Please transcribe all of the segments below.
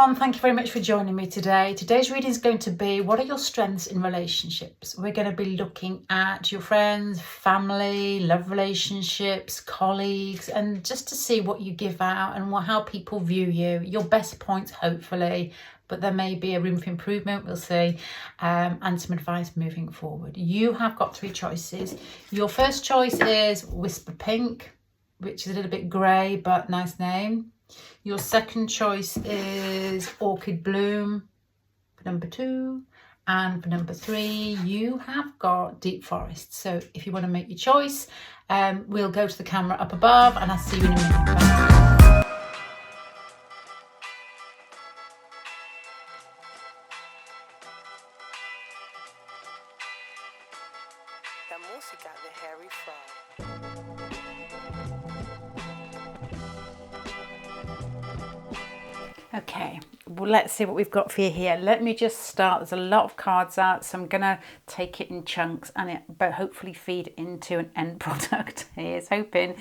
everyone, thank you very much for joining me today. Today's reading is going to be, what are your strengths in relationships? We're going to be looking at your friends, family, love relationships, colleagues, and just to see what you give out and how people view you, your best points hopefully, but there may be a room for improvement, we'll see, and some advice moving forward. You have got three choices. Your first choice is Whisper Pink, which is a little bit grey but nice name. Your second choice is Orchid Bloom for number 2. And for number 3, you have got Deep Forest. So if you want to make your choice, we'll go to the camera up above and I'll see you in a minute. La música de Harry Fraud. Okay, well, let's see what we've got for you here. Let me just start. There's a lot of cards out, so I'm going to take it in chunks and but hopefully feed into an end product. Here's hoping.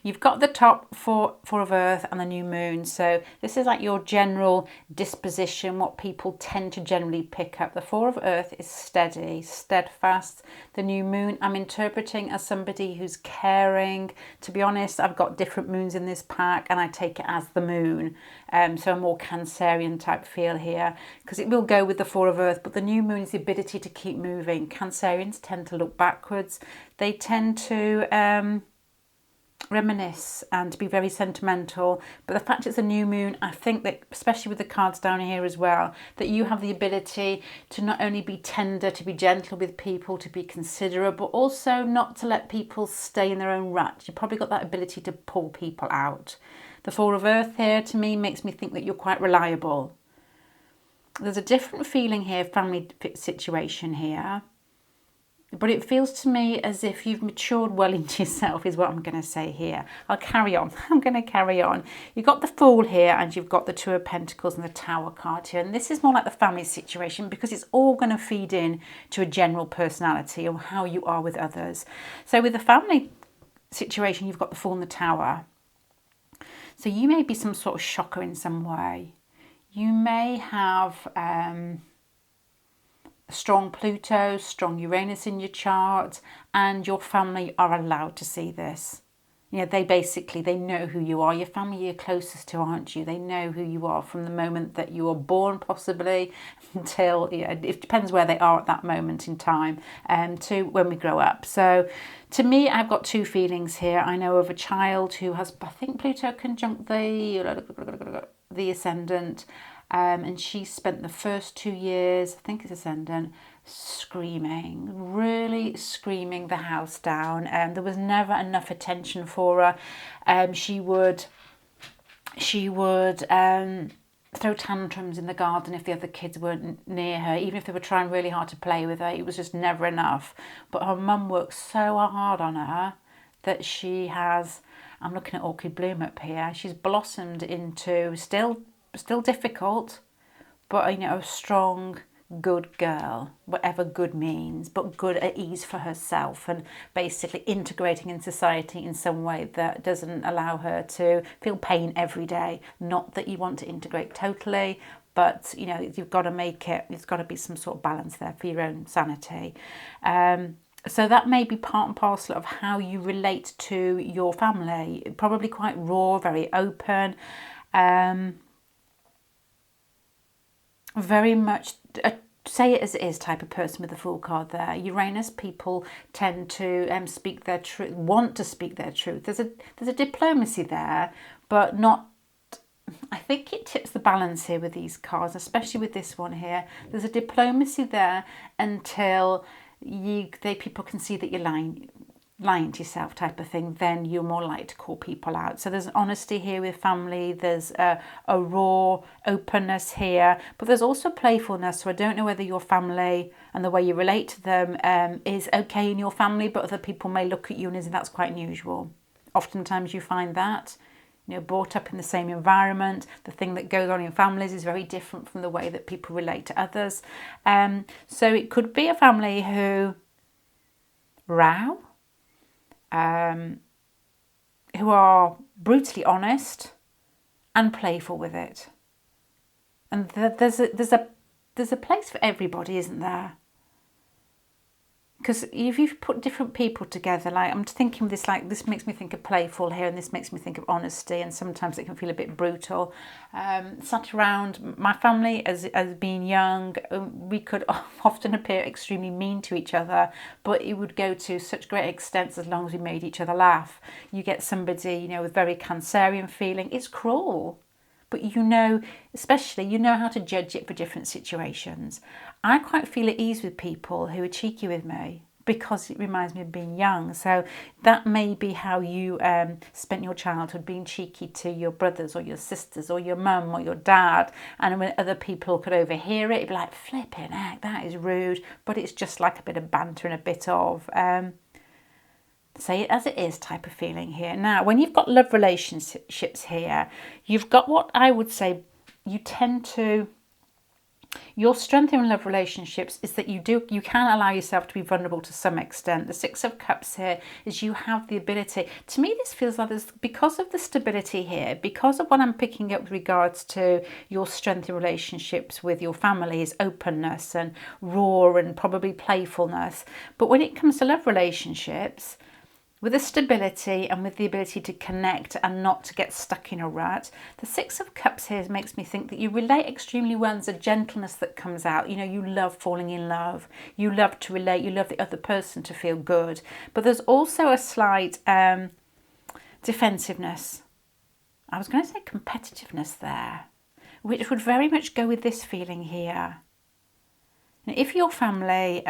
You've got the top four of Earth and the new moon. So this is like your general disposition, what people tend to generally pick up. The 4 of Earth is steady, steadfast. The new moon I'm interpreting as somebody who's caring. To be honest, I've got different moons in this pack and I take it as the moon. So a more Cancerian type feel here, because it will go with the 4 of Earth, but the new moon is the ability to keep moving. Cancerians tend to look backwards. They tend to reminisce and to be very sentimental, but the fact it's a new moon, I think that, especially with the cards down here as well, that you have the ability to not only be tender, to be gentle with people, to be considerate, but also not to let people stay in their own rut. You've probably got that ability to pull people out. The 4 of Earth here, to me, makes me think that you're quite reliable. There's a different feeling here, family situation here. But it feels to me as if you've matured well into yourself, is what I'm going to say here. I'll carry on. I'm going to carry on. You've got the Fool here and you've got the 2 of Pentacles and the Tower card here. And this is more like the family situation because it's all going to feed in to a general personality or how you are with others. So with the family situation, you've got the Fool and the Tower. So you may be some sort of shocker in some way. You may have a strong Pluto, strong Uranus in your chart, and your family are allowed to see this. You know, they know who you are. Your family you're closest to, aren't you? They know who you are from the moment that you were born, possibly, until, it depends where they are at that moment in time, to when we grow up. So to me, I've got 2 feelings here. I know of a child who has, I think, Pluto conjunct the ascendant, and she spent the first 2 years, I think it's ascendant, screaming, really screaming the house down. There was never enough attention for her. She would throw tantrums in the garden if the other kids weren't near her, even if they were trying really hard to play with her. It was just never enough. But her mum worked so hard on her that she has, I'm looking at Orchid Bloom up here, she's blossomed into still difficult, but a strong, good girl, whatever good means, but good at ease for herself and basically integrating in society in some way that doesn't allow her to feel pain every day. Not that you want to integrate totally, but you've got to make it, there's got to be some sort of balance there for your own sanity. So that may be part and parcel of how you relate to your family. Probably quite raw, very open, very much a say it as it is type of person with the Fool card there. Uranus people tend to speak their truth, want to speak their truth. There's a diplomacy there, but not. I think it tips the balance here with these cards, especially with this one here. There's a diplomacy there until people can see that you're lying to yourself type of thing, then you're more likely to call people out. So there's honesty here with family, there's a raw openness here, but there's also playfulness. So I don't know whether your family and the way you relate to them is okay in your family, but other people may look at you and say that's quite unusual. Oftentimes you find that, brought up in the same environment, the thing that goes on in families is very different from the way that people relate to others. So it could be a family who row, who are brutally honest and playful with it. And there's a place for everybody, isn't there? Because if you've put different people together, like I'm thinking this, like this makes me think of playful here, and this makes me think of honesty, and sometimes it can feel a bit brutal. Sat around my family as being young, we could often appear extremely mean to each other, but it would go to such great extents as long as we made each other laugh. You get somebody, you know, with very Cancerian feeling. It's cruel. But you know, especially, you know how to judge it for different situations. I quite feel at ease with people who are cheeky with me because it reminds me of being young. So that may be how you spent your childhood, being cheeky to your brothers or your sisters or your mum or your dad. And when other people could overhear it, it'd be like, flipping heck, that is rude. But it's just like a bit of banter and a bit of... say it as it is type of feeling here. Now, when you've got love relationships here, you've got what I would say you tend to... Your strength in love relationships is that you can allow yourself to be vulnerable to some extent. The Six of Cups here is you have the ability. To me, this feels like this, because of the stability here, because of what I'm picking up with regards to your strength in relationships with your family is openness and raw and probably playfulness. But when it comes to love relationships, with the stability and with the ability to connect and not to get stuck in a rut, the Six of Cups here makes me think that you relate extremely well. There's a gentleness that comes out. You know, you love falling in love. You love to relate. You love the other person to feel good. But there's also a slight defensiveness. I was going to say competitiveness there, which would very much go with this feeling here. Now, if your family...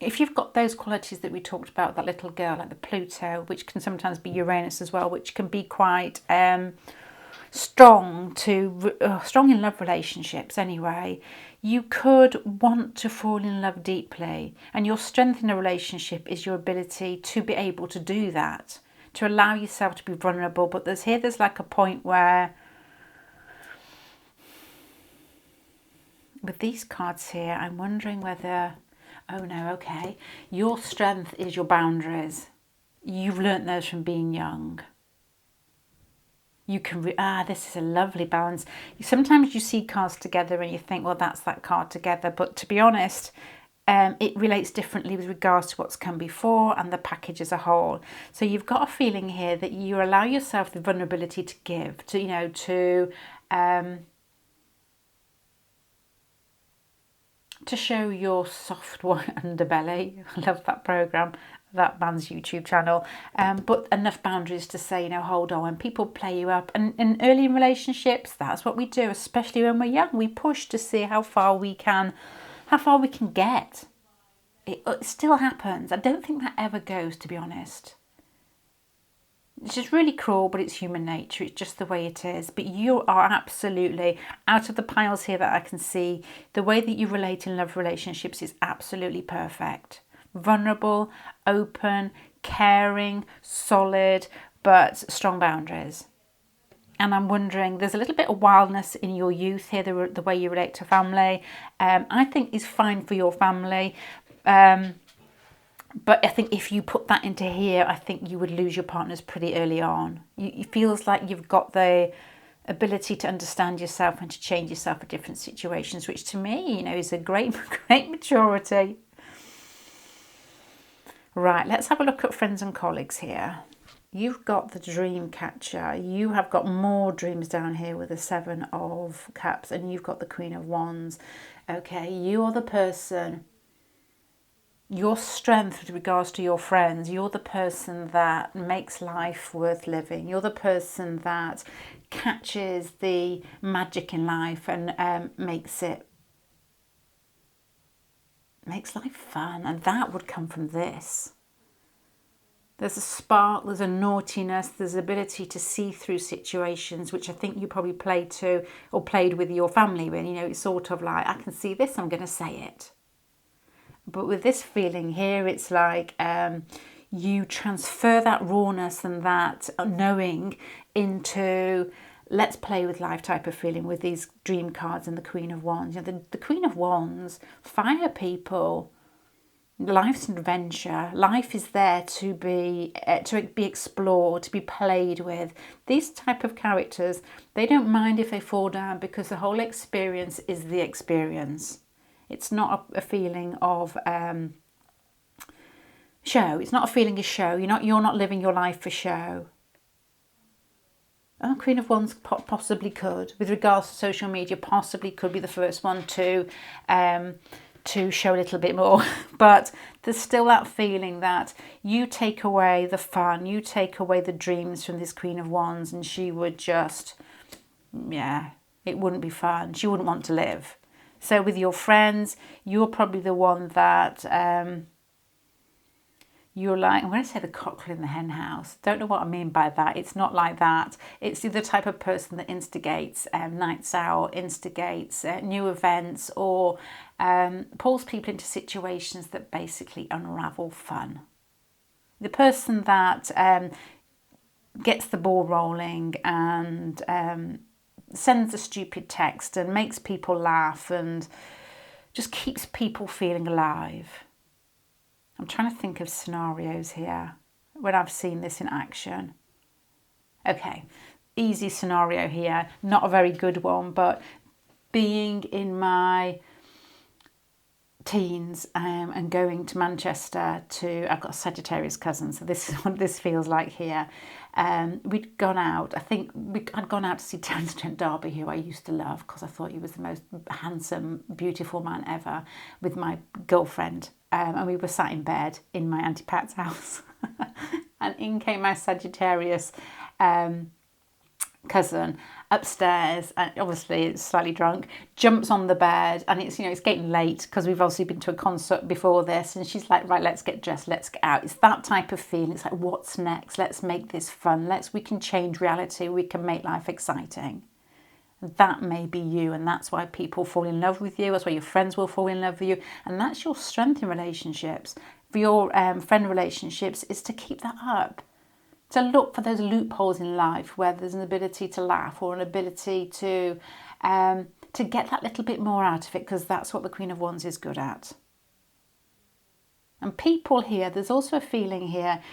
if you've got those qualities that we talked about, that little girl, like the Pluto, which can sometimes be Uranus as well, which can be quite strong in love relationships anyway, you could want to fall in love deeply. And your strength in a relationship is your ability to be able to do that, to allow yourself to be vulnerable. But there's like a point where, with these cards here, I'm wondering whether... Oh no, okay. Your strength is your boundaries. You've learnt those from being young. You can, this is a lovely balance. Sometimes you see cards together and you think, well, that's that card together. But to be honest, it relates differently with regards to what's come before and the package as a whole. So you've got a feeling here that you allow yourself the vulnerability to give, to, you know, to show your soft underbelly. I love that programme, that man's YouTube channel. But enough boundaries to say, you know, hold on, when people play you up. And in early relationships, that's what we do, especially when we're young. We push to see how far we can get. It still happens. I don't think that ever goes, to be honest. It's just really cruel, but it's human nature. It's just the way it is. But you are absolutely, out of the piles here that I can see, the way that you relate in love relationships is absolutely perfect. Vulnerable, open, caring, solid, but strong boundaries. And I'm wondering, there's a little bit of wildness in your youth here, the way you relate to family. I think is fine for your family. But I think if you put that into here, I think you would lose your partners pretty early on. It feels like you've got the ability to understand yourself and to change yourself for different situations, which to me, you know, is a great maturity. Right, let's have a look at friends and colleagues here. You've got the dream catcher. You have got more dreams down here with the Seven of Cups, and you've got the Queen of Wands. Okay, you are the person... Your strength with regards to your friends, you're the person that makes life worth living. You're the person that catches the magic in life and makes life fun. And that would come from this. There's a spark, there's a naughtiness, there's ability to see through situations, which I think you probably played with your family when, you know, it's sort of like, I can see this, I'm going to say it. But with this feeling here, it's like you transfer that rawness and that knowing into let's play with life type of feeling with these dream cards and the Queen of Wands. You know, the Queen of Wands, fire people, Life's an adventure. Life is there to be explored, to be played with. These type of characters, they don't mind if they fall down, because the whole experience is the experience. It's not a feeling of show. It's not a feeling of show. You're not living your life for show. And the Queen of Wands possibly could, with regards to social media, possibly could be the first one to show a little bit more. But there's still that feeling that you take away the fun, you take away the dreams from this Queen of Wands, and she would just, it wouldn't be fun. She wouldn't want to live. So with your friends, you're probably the one that you're like, I'm going to say the cockerel in the hen house. Don't know what I mean by that. It's not like that. It's the type of person that instigates nights out, instigates new events, or pulls people into situations that basically unravel fun. The person that gets the ball rolling and sends a stupid text and makes people laugh and just keeps people feeling alive. I'm trying to think of scenarios here when I've seen this in action. Okay, easy scenario here, not a very good one, but being in my teens and going to Manchester I've got a Sagittarius cousin, so this is what this feels like here. We'd gone out, I'd gone out to see Terence Trent D'Arby, who I used to love because I thought he was the most handsome, beautiful man ever, with my girlfriend. And we were sat in bed in my Auntie Pat's house. And in came my Sagittarius cousin upstairs, and obviously it's slightly drunk, jumps on the bed, and it's getting late because we've obviously been to a concert before this, and she's like, right, let's get dressed, let's get out. It's that type of feeling. It's like, what's next? Let's make this fun. We can change reality. We can make life exciting. That may be you, and that's why people fall in love with you. That's why your friends will fall in love with you, and that's your strength in relationships. For your friend relationships, is to keep that up, to look for those loopholes in life where there's an ability to laugh or an ability to get that little bit more out of it, because that's what the Queen of Wands is good at. And people here, there's also a feeling here,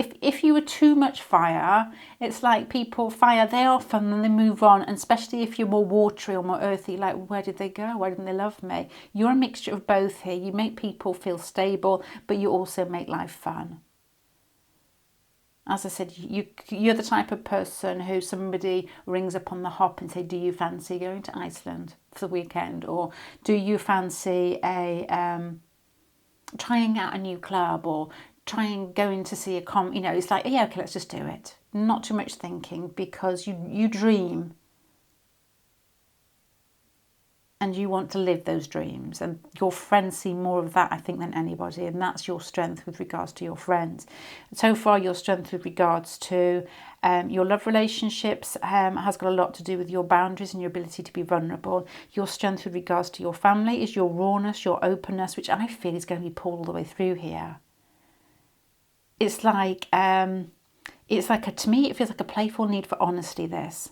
if you were too much fire, it's like fire, they are fun and they move on. And especially if you're more watery or more earthy, like, where did they go? Why didn't they love me? You're a mixture of both here. You make people feel stable, but you also make life fun. As I said, you're the type of person who somebody rings up on the hop and say, do you fancy going to Iceland for the weekend? Or do you fancy trying out a new club, or trying going to see a it's like, yeah, okay, let's just do it. Not too much thinking, because you dream and you want to live those dreams, and your friends see more of that, I think, than anybody, and that's your strength with regards to your friends. So far, your strength with regards to your love relationships has got a lot to do with your boundaries and your ability to be vulnerable. Your strength with regards to your family is your rawness, your openness, which I feel is going to be pulled all the way through here. It's like to me, it feels like a playful need for honesty, this.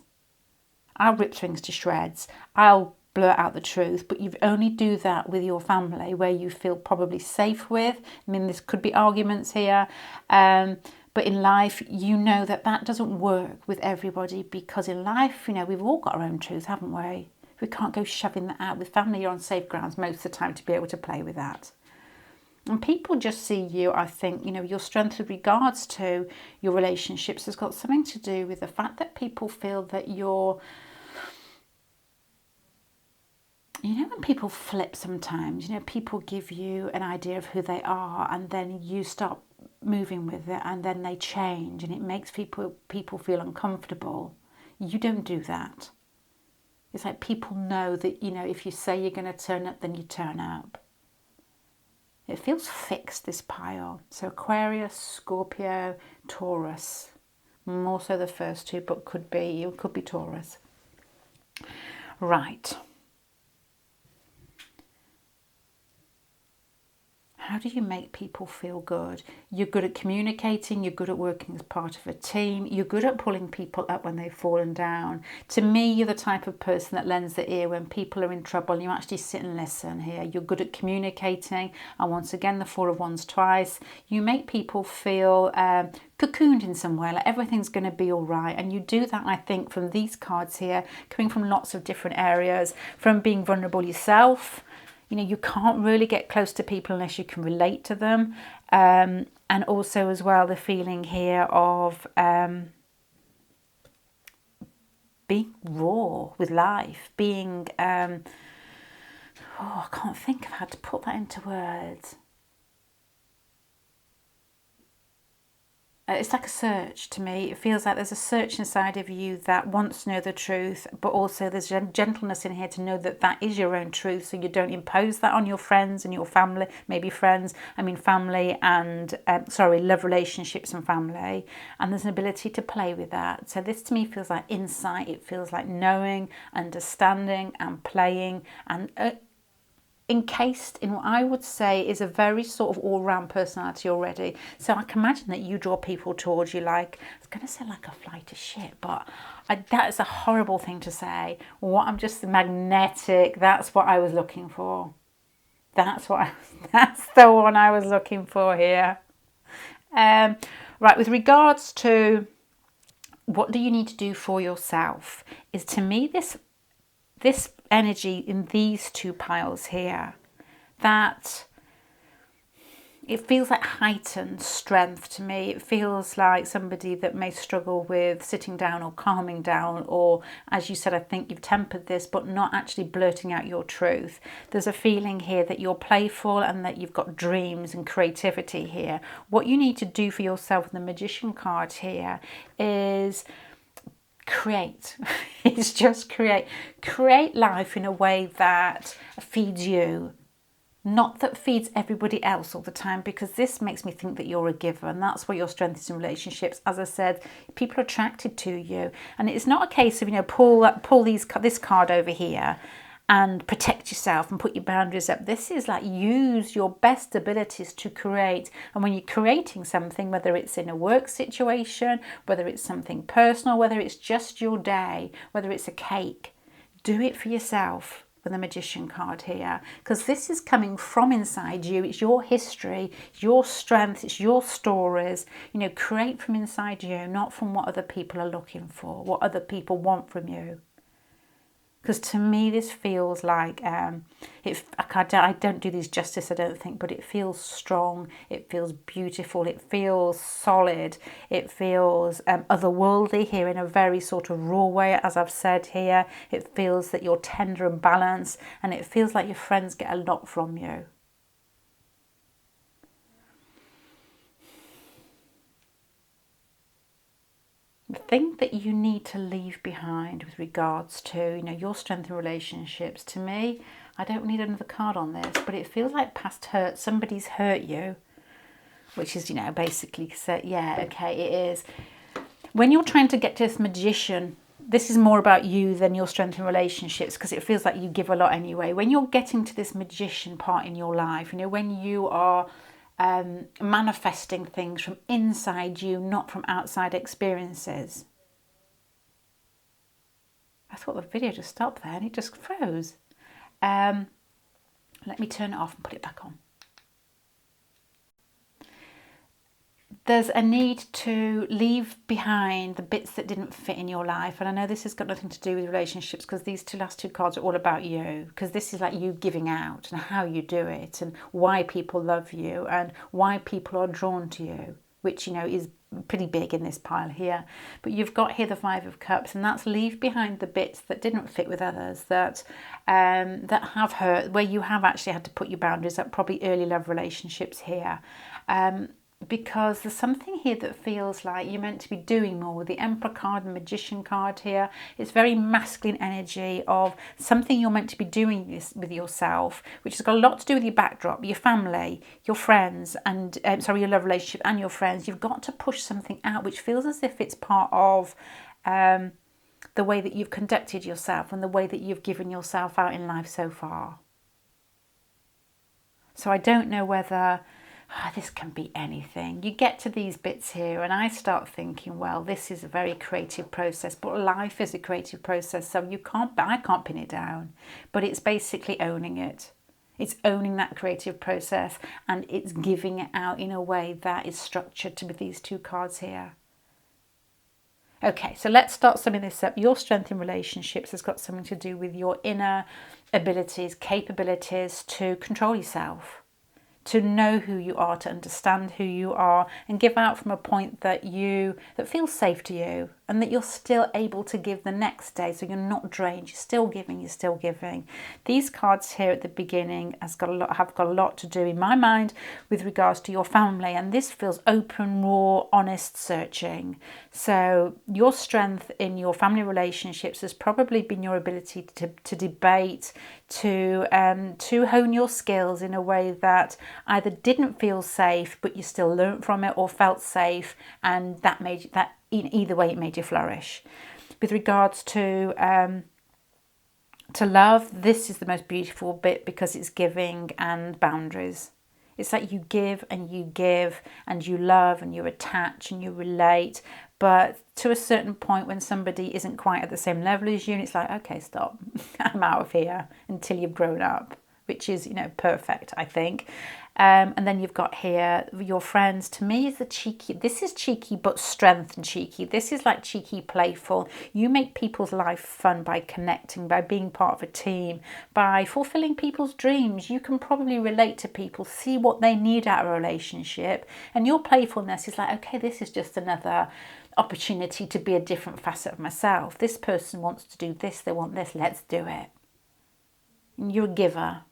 I'll rip things to shreds. I'll blurt out the truth, but you only do that with your family, where you feel probably safe with. I mean, this could be arguments here, but in life, that doesn't work with everybody, because in life, we've all got our own truth, haven't we? We can't go shoving that out. With family, you're on safe grounds most of the time to be able to play with that. And people just see you, I think, your strength with regards to your relationships has got something to do with the fact that people feel that you're, when people flip sometimes, people give you an idea of who they are, and then you start moving with it, and then they change, and it makes people feel uncomfortable. You don't do that. It's like people know that, if you say you're going to turn up, then you turn up. It feels fixed, this pile. So Aquarius, Scorpio, Taurus. More so the first two, but could be Taurus. Right. How do you make people feel good? You're good at communicating, you're good at working as part of a team, you're good at pulling people up when they've fallen down. To me, you're the type of person that lends the ear when people are in trouble and you actually sit and listen here. You're good at communicating, and once again, the Four of Wands twice. You make people feel cocooned in some way, like everything's going to be all right. And you do that, I think, from these cards here, coming from lots of different areas, from being vulnerable yourself. You know, you can't really get close to people unless you can relate to them. And also as well, the feeling here of being raw with life, being, I can't think of how to put that into words. It's like a search to me. It feels like there's a search inside of you that wants to know the truth, but also there's gentleness in here to know that that is your own truth, so you don't impose that on your friends and your family, maybe friends, family and, love relationships and family. And there's an ability to play with that. So this to me feels like insight. It feels like knowing, understanding and playing and encased in what I would say is a very sort of all-round personality already. So I can imagine that you draw people towards you like, I was going to say like a flight of shit, but that is a horrible thing to say. I'm just magnetic. That's what I was looking for. That's the one I was looking for here. Right, with regards to what do you need to do for yourself, is to me this energy in these two piles here, that it feels like heightened strength to me. It feels like somebody that may struggle with sitting down or calming down, or as you said, I think you've tempered this, but not actually blurting out your truth. There's a feeling here that you're playful and that you've got dreams and creativity here. What you need to do for yourself with the Magician card here is create. It's just create life in a way that feeds you, not that feeds everybody else all the time, because this makes me think that you're a giver, and that's where your strength is in relationships. As I said, people are attracted to you, and it's not a case of, pull this card over here and protect yourself and put your boundaries up. This is like use your best abilities to create. And when you're creating something, whether it's in a work situation, whether it's something personal, whether it's just your day, whether it's a cake, do it for yourself with the Magician card here, because this is coming from inside you. It's your history, it's your strength, it's your stories. Create from inside you, not from what other people are looking for, what other people want from you. Because to me, this feels like, I don't do these justice, I don't think, but it feels strong, it feels beautiful, it feels solid, it feels otherworldly here in a very sort of raw way, as I've said here. It feels that you're tender and balanced, and it feels like your friends get a lot from you. The thing that you need to leave behind with regards to, your strength in relationships, to me, I don't need another card on this, but it feels like past hurt. Somebody's hurt you, which is, basically say, yeah, okay, it is. When you're trying to get to this Magician, this is more about you than your strength in relationships, because it feels like you give a lot anyway. When you're getting to this Magician part in your life, when you are manifesting things from inside you, not from outside experiences. I thought the video just stopped there and it just froze. Let me turn it off and put it back on. There's a need to leave behind the bits that didn't fit in your life. And I know this has got nothing to do with relationships, because these last two cards are all about you. Because this is like you giving out and how you do it and why people love you and why people are drawn to you, which, is pretty big in this pile here. But you've got here the Five of Cups, and that's leave behind the bits that didn't fit with others, that have hurt, where you have actually had to put your boundaries up, probably early love relationships here. Because there's something here that feels like you're meant to be doing more. With the Emperor card and Magician card here, it's very masculine energy of something you're meant to be doing this with yourself, which has got a lot to do with your backdrop, your family, your friends, and your love relationship and your friends. You've got to push something out, which feels as if it's part of the way that you've conducted yourself and the way that you've given yourself out in life so far. So I don't know whether this can be anything. You get to these bits here and I start thinking, well, this is a very creative process, but life is a creative process, so I can't pin it down. But it's basically owning it. It's owning that creative process, and it's giving it out in a way that is structured to be these two cards here. Okay, so let's start summing this up. Your strength in relationships has got something to do with your inner abilities, capabilities to control yourself, to know who you are, to understand who you are, and give out from a point that feels safe to you, and that you're still able to give the next day, so you're not drained. You're still giving. You're still giving. These cards here at the beginning have got a lot to do in my mind with regards to your family, and this feels open, raw, honest searching. So your strength in your family relationships has probably been your ability to debate, to hone your skills in a way that either didn't feel safe, but you still learnt from it, or felt safe, and that made that. In either way, it made you flourish. With regards to love, this is the most beautiful bit because it's giving and boundaries. It's like you give and you love and you attach and you relate, but to a certain point when somebody isn't quite at the same level as you, and it's like, okay, stop, I'm out of here until you've grown up, which is, perfect, I think. And then you've got here your friends. To me, is the cheeky. This is cheeky, but strength and cheeky. This is like cheeky, playful. You make people's life fun by connecting, by being part of a team, by fulfilling people's dreams. You can probably relate to people, see what they need out of a relationship, and your playfulness is like, okay, this is just another opportunity to be a different facet of myself. This person wants to do this. They want this. Let's do it. And you're a giver.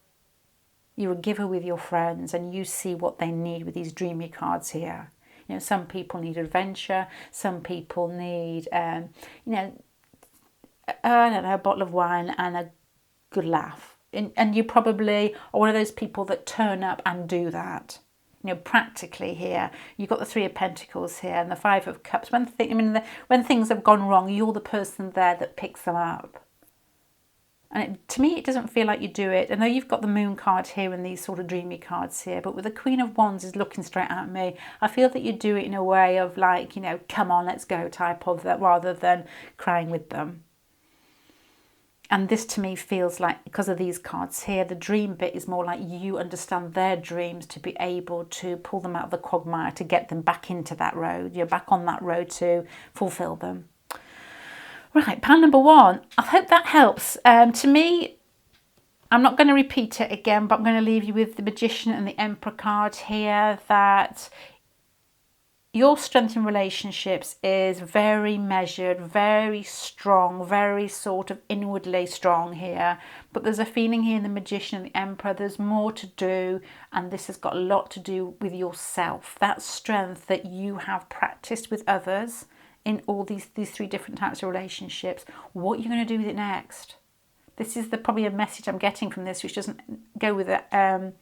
You're a giver with your friends, and you see what they need with these dreamy cards here. Some people need adventure. Some people need, I don't know, a bottle of wine and a good laugh. And you probably are one of those people that turn up and do that. Practically here, you've got the Three of Pentacles here and the Five of Cups. When things have gone wrong, you're the person there that picks them up. And to me, it doesn't feel like you do it. I know you've got the Moon card here and these sort of dreamy cards here, but with the Queen of Wands is looking straight at me. I feel that you do it in a way of like, come on, let's go type of that, rather than crying with them. And this to me feels like, because of these cards here, the dream bit is more like you understand their dreams to be able to pull them out of the quagmire, to get them back into that road. You're back on that road to fulfill them. Right, pile number one. I hope that helps. To me, I'm not going to repeat it again, but I'm going to leave you with the Magician and the Emperor card here, that your strength in relationships is very measured, very strong, very sort of inwardly strong here. But there's a feeling here in the Magician and the Emperor, there's more to do, and this has got a lot to do with yourself. That strength that you have practiced with others in all these three different types of relationships. What are you going to do with it next? This is probably a message I'm getting from this, which doesn't go with the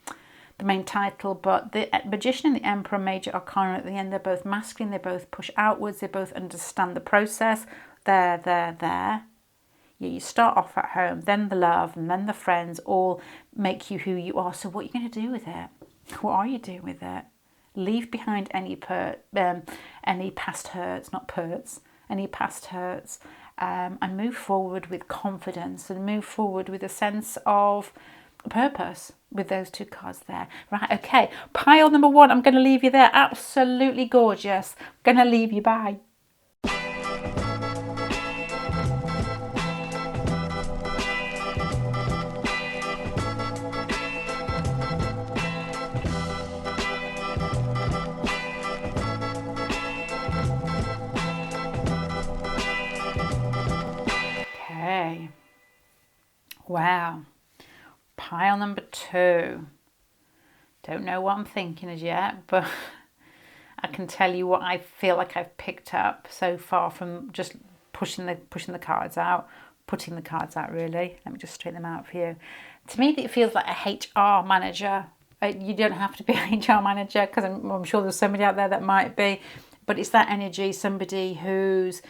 main title, but the Magician and the Emperor, Major Arcana at the end, they're both masculine, they both push outwards, they both understand the process. There. You start off at home, then the love, and then the friends all make you who you are. So what are you going to do with it? What are you doing with it? Leave behind any past hurts, any past hurts, and move forward with confidence, and move forward with a sense of purpose with those two cards there. Right, okay, pile number one, I'm going to leave you there. Absolutely gorgeous. I'm going to leave you. Bye. Okay. Wow. Pile number two. Don't know what I'm thinking as yet, but I can tell you what I feel like I've picked up so far from just pushing the cards out, putting the cards out really. Let me just straighten them out for you. To me, it feels like a HR manager. You don't have to be a HR manager, because I'm sure there's somebody out there that might be, but it's that energy, somebody who's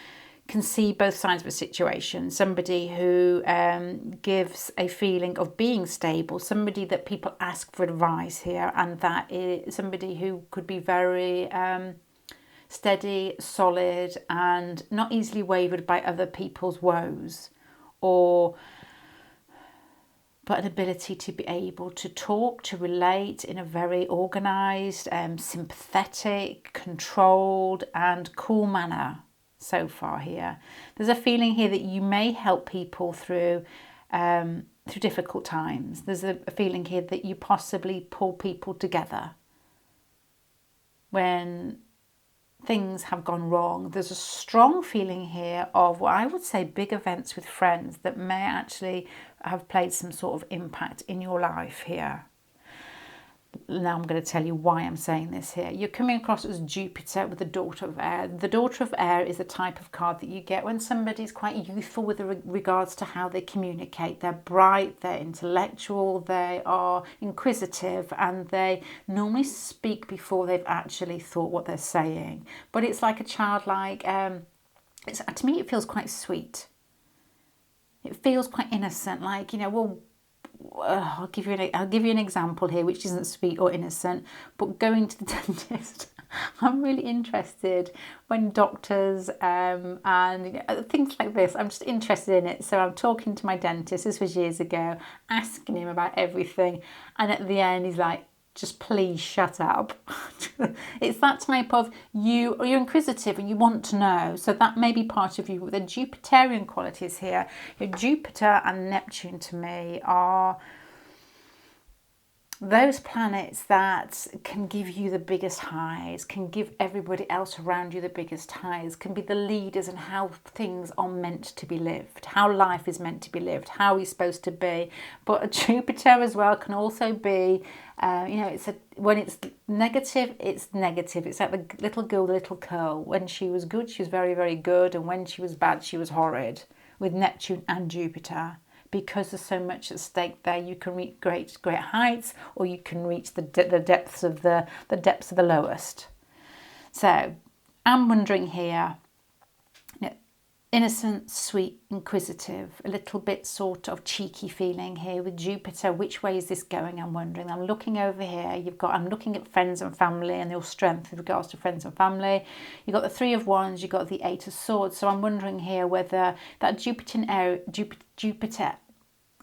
can see both sides of a situation. Somebody who gives a feeling of being stable, somebody that people ask for advice here, and that is somebody who could be very steady, solid, and not easily wavered by other people's woes, but an ability to be able to talk, to relate in a very organised, sympathetic, controlled and cool manner so far here. There's a feeling here that you may help people through difficult times. There's a feeling here that you possibly pull people together when things have gone wrong. There's a strong feeling here of what I would say big events with friends that may actually have played some sort of impact in your life here. Now I'm going to tell you why I'm saying this here. You're coming across as Jupiter with the Daughter of Air. The Daughter of Air is a type of card that you get when somebody's quite youthful with regards to how they communicate. They're bright, they're intellectual, they are inquisitive, and they normally speak before they've actually thought what they're saying. But it's like a childlike, to me it feels quite sweet. It feels quite innocent, like, I'll give you an example here, which isn't sweet or innocent, but going to the dentist. I'm really interested when doctors and things like this. I'm just interested in it. So I'm talking to my dentist. This was years ago, asking him about everything, and at the end he's like, "Just please shut up." It's that type of you're inquisitive and you want to know. So that may be part of you. The Jupiterian qualities here. Jupiter and Neptune to me are those planets that can give you the biggest highs, can give everybody else around you the biggest highs, can be the leaders in how things are meant to be lived, how life is meant to be lived, how we're supposed to be. But a Jupiter as well can also be, when it's negative, it's negative. It's like the little girl, the little curl. When she was good, she was very, very good. And when she was bad, she was horrid, with Neptune and Jupiter. Because there's so much at stake there, you can reach great heights, or you can reach the depths of the lowest. So I'm wondering here, innocent, sweet, inquisitive, a little bit sort of cheeky feeling here with Jupiter. Which way is this going? I'm wondering. I'm looking over here. I'm looking at friends and family and your strength with regards to friends and family. You've got the Three of Wands. You've got the Eight of Swords. So I'm wondering here whether that Jupiter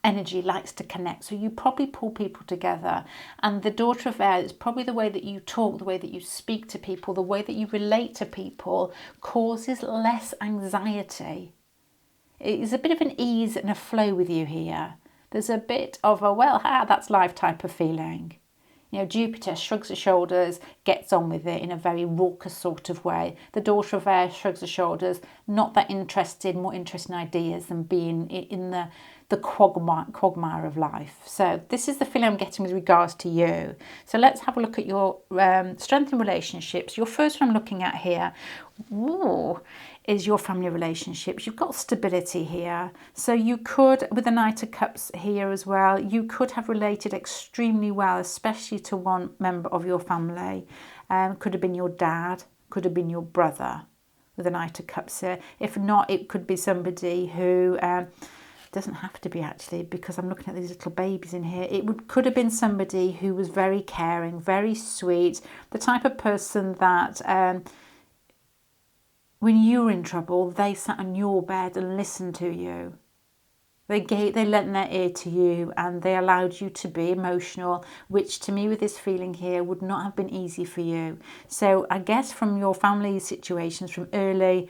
energy likes to connect. So you probably pull people together. And the Daughter of Air is probably the way that you talk, the way that you speak to people, the way that you relate to people causes less anxiety. It's a bit of an ease and a flow with you here. There's a bit of a, that's life type of feeling. Jupiter shrugs her shoulders, gets on with it in a very raucous sort of way. The Daughter of Air shrugs her shoulders, not that interested, more interested in ideas than being in the quagmire of life. So this is the feeling I'm getting with regards to you. So let's have a look at your strength in relationships. Your first one I'm looking at here is your family relationships. You've got stability here. So you could, with the Knight of Cups here as well, you could have related extremely well, especially to one member of your family. Could have been your dad, could have been your brother with the Knight of Cups here. If not, it could be somebody who... doesn't have to be actually, because I'm looking at these little babies in here. Could have been somebody who was very caring, very sweet, the type of person that when you were in trouble, they sat on your bed and listened to you. They lent their ear to you and they allowed you to be emotional, which to me with this feeling here would not have been easy for you. So I guess from your family situations, from early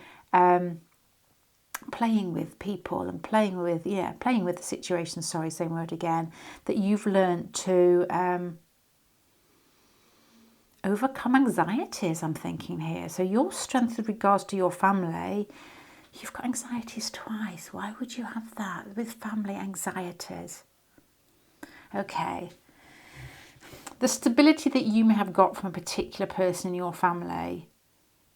playing with people and playing with the situation, same word again, that you've learned to overcome anxieties, I'm thinking here. So your strength with regards to your family, you've got anxieties twice. Why would you have that with family anxieties? Okay. The stability that you may have got from a particular person in your family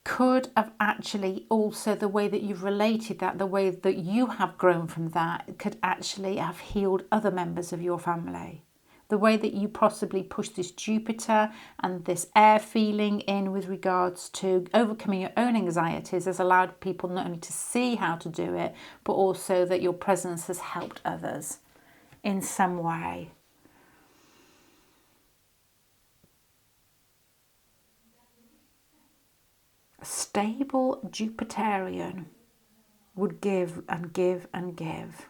could have actually also, the way that you've related that, the way that you have grown from that, could actually have healed other members of your family. The way that you possibly push this Jupiter and this air feeling in with regards to overcoming your own anxieties has allowed people not only to see how to do it, but also that your presence has helped others in some way. A stable Jupiterian would give and give and give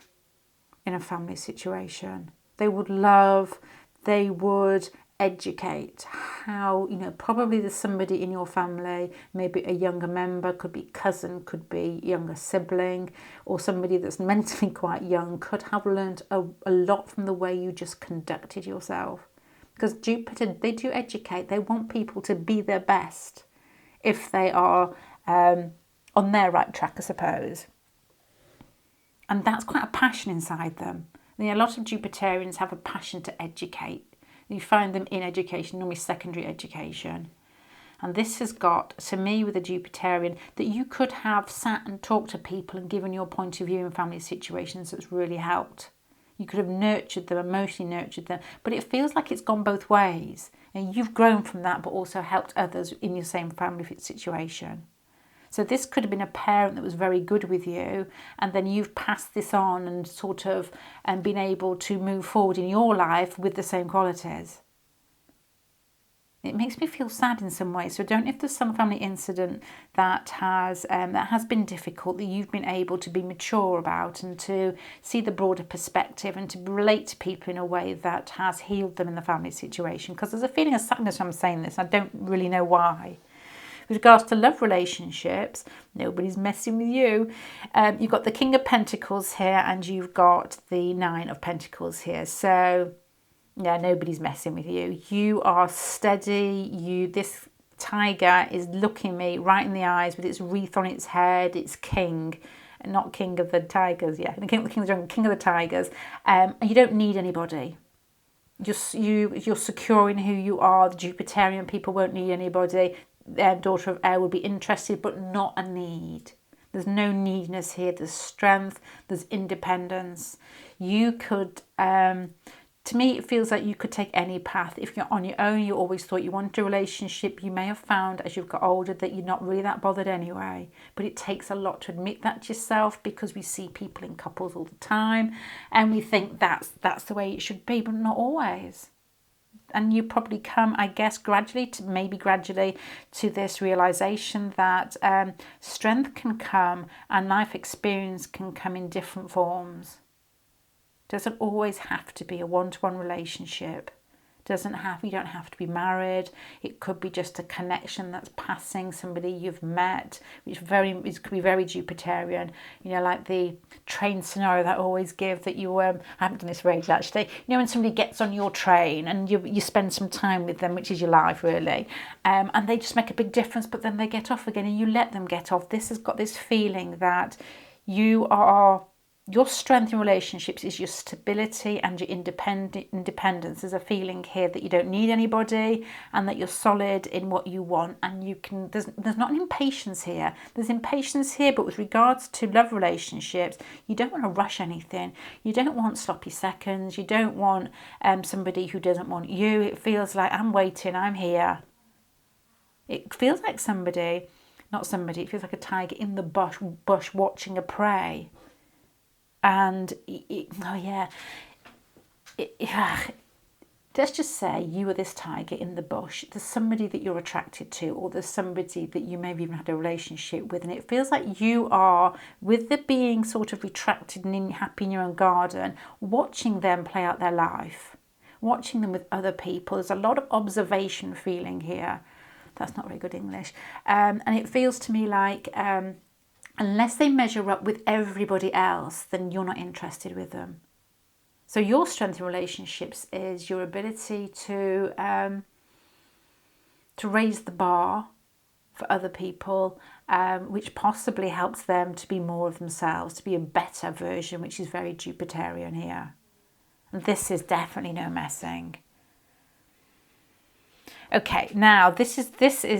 in a family situation. They would love, they would educate. How, probably there's somebody in your family, maybe a younger member, could be cousin, could be younger sibling, or somebody that's mentally quite young, could have learned a lot from the way you just conducted yourself. Because Jupiter, they do educate. They want people to be their best if they are on their right track, I suppose. And that's quite a passion inside them. A lot of Jupiterians have a passion to educate. You find them in education, normally secondary education. And this has got, to me, with a Jupiterian, that you could have sat and talked to people and given your point of view in family situations that's really helped. You could have nurtured them, emotionally nurtured them, but it feels like it's gone both ways. And you've grown from that, but also helped others in your same family situation. So this could have been a parent that was very good with you, and then you've passed this on and sort of been able to move forward in your life with the same qualities. It makes me feel sad in some ways. So if there's some family incident that has been difficult, that you've been able to be mature about and to see the broader perspective and to relate to people in a way that has healed them in the family situation. Because there's a feeling of sadness when I'm saying this. I don't really know why. With regards to love relationships, nobody's messing with you. You've got the King of Pentacles here and you've got the Nine of Pentacles here. So, yeah, nobody's messing with you. You are steady. This tiger is looking me right in the eyes with its wreath on its head. It's king, not king of the tigers. Yeah, king of the tigers. You don't need anybody. You're secure in who you are. The Jupiterian people won't need anybody. Their daughter of air would be interested, but not a need. There's no needness here. There's strength. There's independence. You could, to me, it feels like you could take any path. If you're on your own, you always thought you wanted a relationship. You may have found as you've got older that you're not really that bothered anyway. But it takes a lot to admit that to yourself, because we see people in couples all the time and we think that's the way it should be, but not always. And you probably come, I guess, gradually to this realization that strength can come and life experience can come in different forms. Doesn't always have to be a one-to-one relationship. You don't have to be married. It could be just a connection that's passing, somebody you've met, which could be very Jupiterian. Like the train scenario that I always give, that you I haven't done this for ages actually. When somebody gets on your train and you spend some time with them, which is your life really, and they just make a big difference, but then they get off again and you let them get off. This has got this feeling that your strength in relationships is your stability and your independence. There's a feeling here that you don't need anybody and that you're solid in what you want, and you can. There's not an impatience here. There's impatience here, but with regards to love relationships, you don't want to rush anything. You don't want sloppy seconds. You don't want somebody who doesn't want you. It feels like I'm waiting. I'm here. It feels like it feels like a tiger in the bush watching a prey. And let's just say you are this tiger in the bush. There's somebody that you're attracted to, or there's somebody that you maybe even had a relationship with, and it feels like you are, with the being sort of retracted and happy in your own garden, watching them play out their life, watching them with other people. There's a lot of observation feeling here. That's not very good English. And it feels to me like unless they measure up with everybody else, then you're not interested with them. So your strength in relationships is your ability to raise the bar for other people, which possibly helps them to be more of themselves, to be a better version, which is very Jupiterian here. And this is definitely no messing. Okay, now this is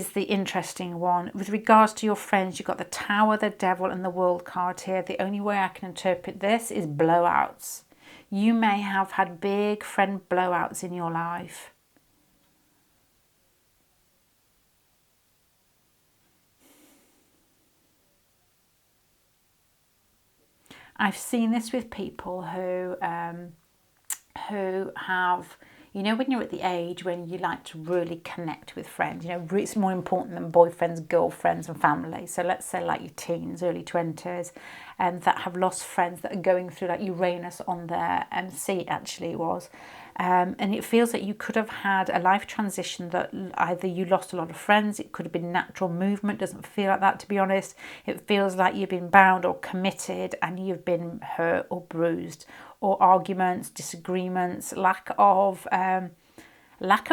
the interesting one. With regards to your friends, you've got the Tower, the Devil, and the World card here. The only way I can interpret this is blowouts. You may have had big friend blowouts in your life. I've seen this with people who have, you know, when you're at the age when you like to really connect with friends, you know, it's more important than boyfriends, girlfriends and family. So let's say like your teens, early 20s, and that have lost friends, that are going through like Uranus on their seat, actually it was. And it feels like you could have had a life transition that either you lost a lot of friends, it could have been natural movement, doesn't feel like that, to be honest. It feels like you've been bound or committed and you've been hurt or bruised, or arguments, disagreements, lack of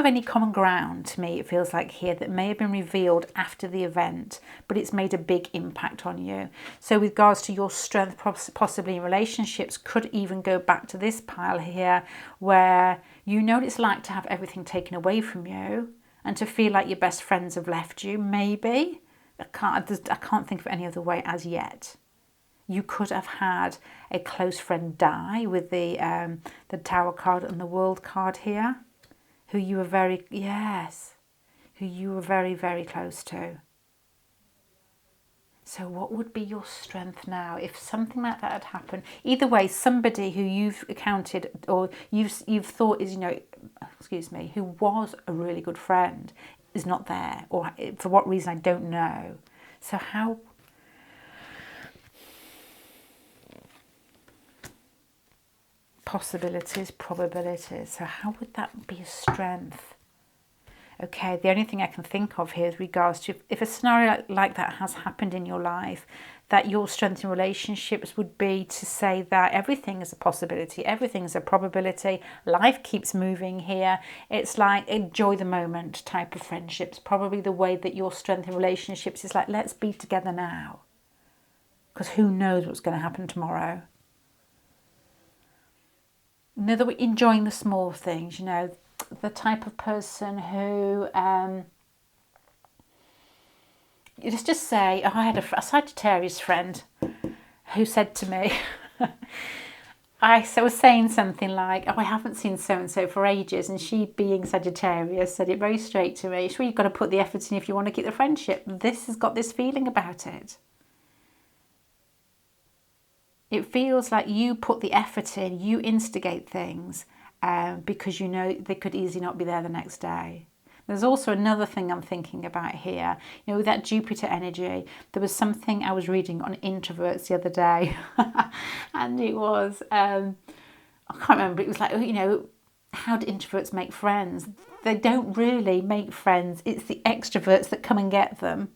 any common ground. To me, it feels like here that may have been revealed after the event, but it's made a big impact on you. So with regards to your strength, possibly in relationships, could even go back to this pile here, where you know what it's like to have everything taken away from you and to feel like your best friends have left you, maybe. I can't think of any other way as yet. You could have had a close friend die with the Tower card and the World card here, who you were very, very close to. So what would be your strength now if something like that had happened? Either way, somebody who you've accounted or you've thought is, who was a really good friend is not there, or for what reason I don't know. So how... possibilities, probabilities. So how would that be a strength? Okay, the only thing I can think of here is regards to if a scenario like that has happened in your life, that your strength in relationships would be to say that everything is a possibility, everything is a probability, life keeps moving here. It's like enjoy the moment type of friendships. Probably the way that your strength in relationships is like, let's be together now, because who knows what's going to happen tomorrow. Another way, enjoying the small things, you know, the type of person who, let's just say, I had a Sagittarius friend who said to me, I was saying something like, I haven't seen so-and-so for ages, and she, being Sagittarius, said it very straight to me, sure, you've got to put the effort in if you want to keep the friendship. This has got this feeling about it. It feels like you put the effort in, you instigate things because you know they could easily not be there the next day. There's also another thing I'm thinking about here. You know, with that Jupiter energy, there was something I was reading on introverts the other day. And it was, I can't remember, it was like, you know, how do introverts make friends? They don't really make friends. It's the extroverts that come and get them.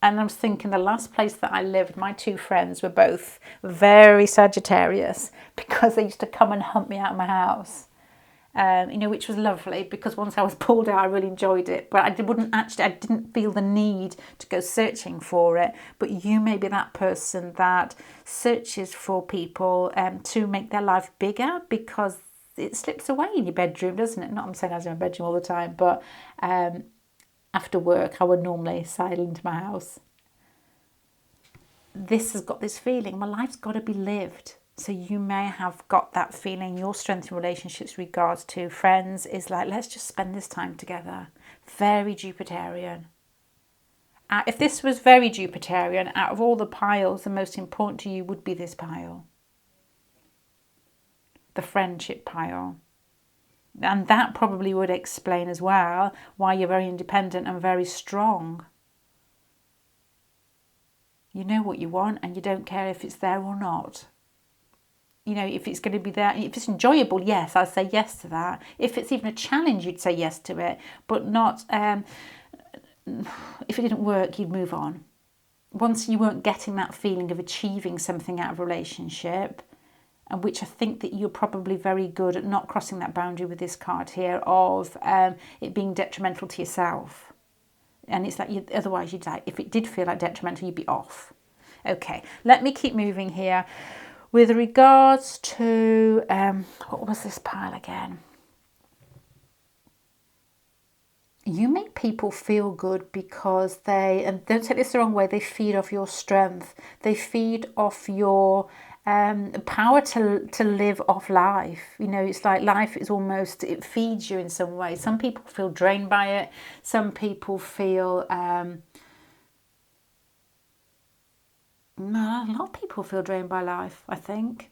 And I was thinking the last place that I lived, my two friends were both very Sagittarius, because they used to come and hunt me out of my house, you know, which was lovely, because once I was pulled out, I really enjoyed it. But I didn't feel the need to go searching for it. But you may be that person that searches for people to make their life bigger, because it slips away in your bedroom, doesn't it? Not I'm saying I was in my bedroom all the time, but... after work, I would normally sidle into my house. This has got this feeling, my life's got to be lived. So you may have got that feeling. Your strength in relationships regards to friends is like, let's just spend this time together. Very Jupiterian. If this was very Jupiterian, out of all the piles, the most important to you would be this pile. The friendship pile. And that probably would explain as well why you're very independent and very strong. You know what you want and you don't care if it's there or not. You know, if it's going to be there, if it's enjoyable, yes, I'd say yes to that. If it's even a challenge, you'd say yes to it. But not, if it didn't work, you'd move on. Once you weren't getting that feeling of achieving something out of a relationship, and which I think that you're probably very good at not crossing that boundary with this card here of it being detrimental to yourself. And it's like, otherwise you'd like, if it did feel like detrimental, you'd be off. Okay, let me keep moving here. With regards to, what was this pile again? You make people feel good because they, and don't take this the wrong way, they feed off your strength. They feed off your power to live off life. You know, it's like life is almost, it feeds you in some way. Some people feel drained by it. Some people feel, a lot of people feel drained by life, I think.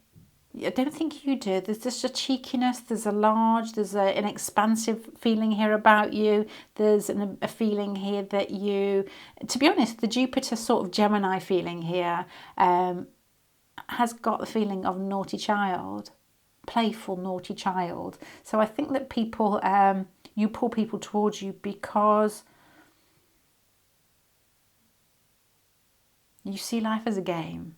I don't think you do. There's just a cheekiness, there's an expansive feeling here about you. There's a feeling here that you, to be honest, the Jupiter sort of Gemini feeling here has got the feeling of naughty child, playful naughty child. So I think that people, you pull people towards you because you see life as a game.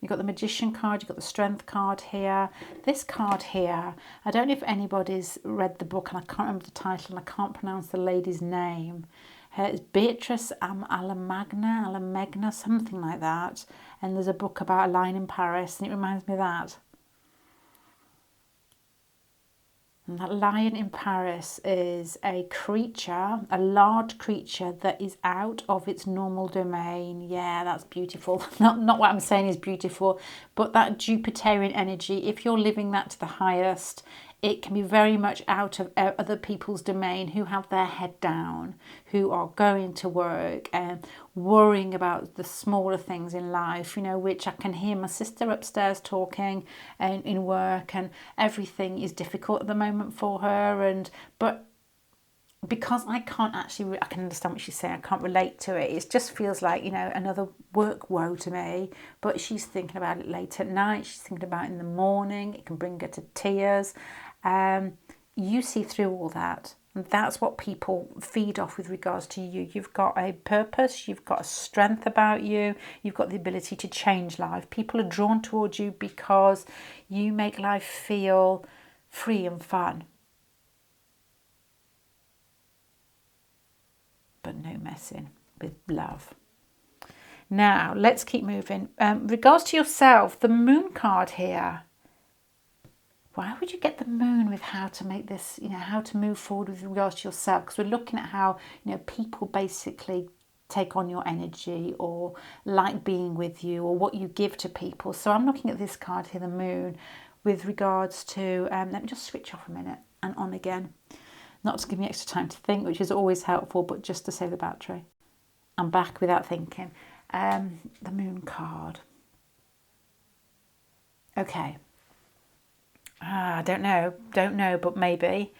You've got the Magician card, you've got the Strength card here. This card here, I don't know if anybody's read the book, and I can't remember the title, and I can't pronounce the lady's name. It's Beatrice Alamagna, something like that. And there's a book about a line in Paris, and it reminds me of that. And that lion in Paris is a creature, a large creature that is out of its normal domain. Yeah, that's beautiful. Not what I'm saying is beautiful, but that Jupiterian energy, if you're living that to the highest, it can be very much out of other people's domain who have their head down, who are going to work and worrying about the smaller things in life, you know, which I can hear my sister upstairs talking and in work, and everything is difficult at the moment for her. But because I can't actually, I can understand what she's saying, I can't relate to it. It just feels like, you know, another work woe to me. But she's thinking about it late at night. She's thinking about it in the morning. It can bring her to tears. You see through all that. And that's what people feed off with regards to you. You've got a purpose. You've got a strength about you. You've got the ability to change life. People are drawn towards you because you make life feel free and fun. But no messing, with love. Now, let's keep moving. Regards to yourself, the Moon card here. Why would you get the Moon with how to make this, you know, how to move forward with regards to yourself? Because we're looking at how, you know, people basically take on your energy or like being with you or what you give to people. So I'm looking at this card here, the Moon, with regards to, let me just switch off a minute and on again. Not to give me extra time to think, which is always helpful, but just to save the battery. I'm back without thinking. The Moon card. Okay. I don't know, but maybe.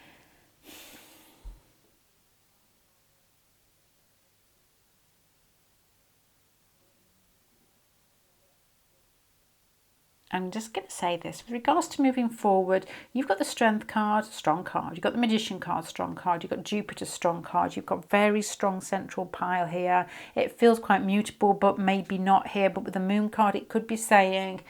I'm just going to say this. With regards to moving forward, you've got the Strength card, strong card. You've got the Magician card, strong card. You've got Jupiter, strong card. You've got very strong central pile here. It feels quite mutable, but maybe not here. But with the Moon card, it could be saying,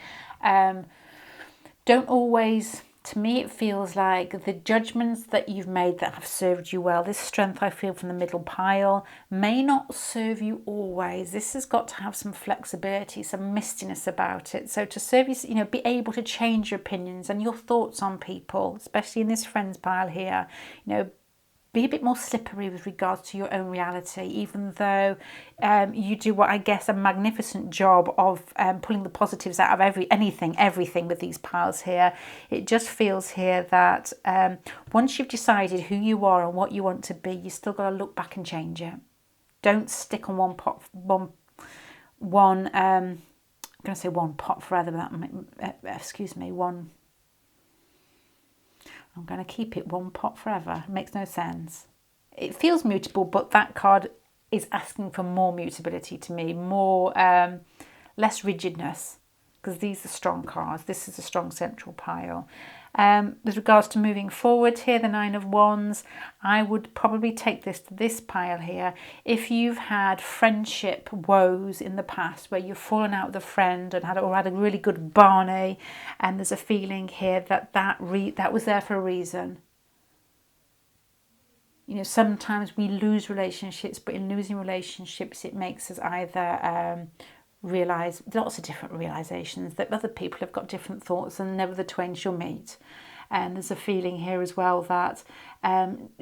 don't always... To me, it feels like the judgments that you've made that have served you well, this strength I feel from the middle pile, may not serve you always. This has got to have some flexibility, some mistiness about it. So to serve you, you know, be able to change your opinions and your thoughts on people, especially in this friends pile here, you know, be a bit more slippery with regards to your own reality, even though you do what I guess a magnificent job of pulling the positives out of everything with these piles here. It just feels here that once you've decided who you are and what you want to be, you still got to look back and change it. Don't stick on one pot forever. I'm going to keep it one pot forever. It makes no sense. It feels mutable, but that card is asking for more mutability to me, more less rigidness, because these are strong cards. This is a strong central pile. With regards to moving forward here, the Nine of Wands, I would probably take this to this pile here. If you've had friendship woes in the past where you've fallen out with a friend and had a really good Barney, and there's a feeling here that was there for a reason. You know, sometimes we lose relationships, but in losing relationships, it makes us either realise lots of different realisations that other people have got different thoughts and never the twain shall meet. And there's a feeling here as well that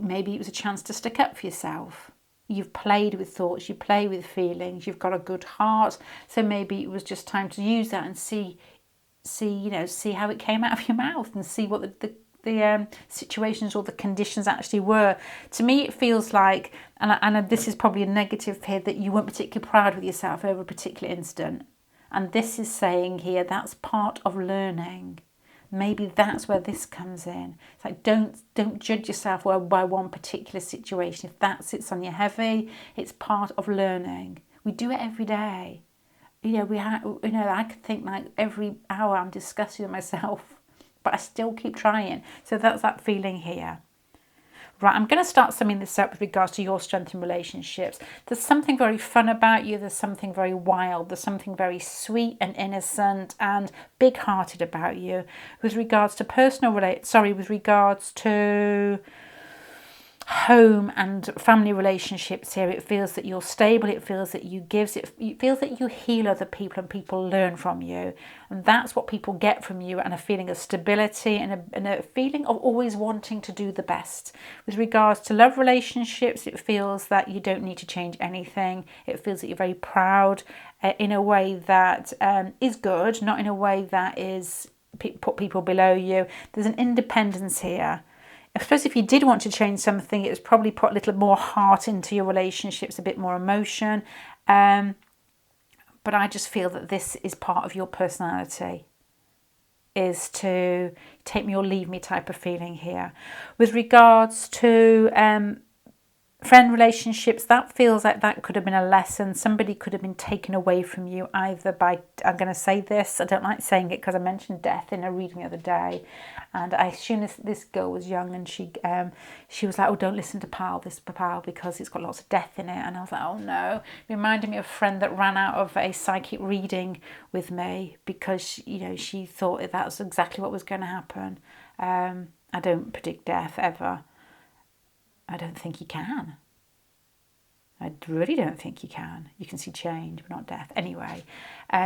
maybe it was a chance to stick up for yourself. You've played with thoughts, you play with feelings, you've got a good heart. So maybe it was just time to use that and see see how it came out of your mouth and see what the situations or the conditions actually were. To me, it feels like, and this is probably a negative here, that you weren't particularly proud with yourself over a particular incident. And this is saying here that's part of learning. Maybe that's where this comes in. It's like, don't judge yourself by one particular situation. If that sits on you heavy, it's part of learning. We do it every day. I could think like every hour I'm discussing with myself, but I still keep trying. So that's that feeling here. Right, I'm going to start summing this up with regards to your strength in relationships. There's something very fun about you. There's something very wild. There's something very sweet and innocent and big-hearted about you. With regards to with regards to home and family relationships here, it feels that you're stable, it feels that you give, it feels that you heal other people and people learn from you, and that's what people get from you, and a feeling of stability and a feeling of always wanting to do the best. With regards to love relationships, it feels that you don't need to change anything. It feels that you're very proud in a way that is good, not in a way that is put people below you. There's an independence here. I suppose if you did want to change something, it was probably put a little more heart into your relationships, a bit more emotion. But I just feel that this is part of your personality, is to take me or leave me type of feeling here. With regards to friend relationships, that feels like that could have been a lesson. Somebody could have been taken away from you either by, I'm going to say this, I don't like saying it because I mentioned death in a reading the other day, and I assume this girl was young, and she was like, oh, don't listen to this pal because it's got lots of death in it. And I was like, oh no. It reminded me of a friend that ran out of a psychic reading with me because she thought that was exactly what was going to happen. I don't predict death ever. I don't think you can. I really don't think you can. You can see change, but not death. Anyway,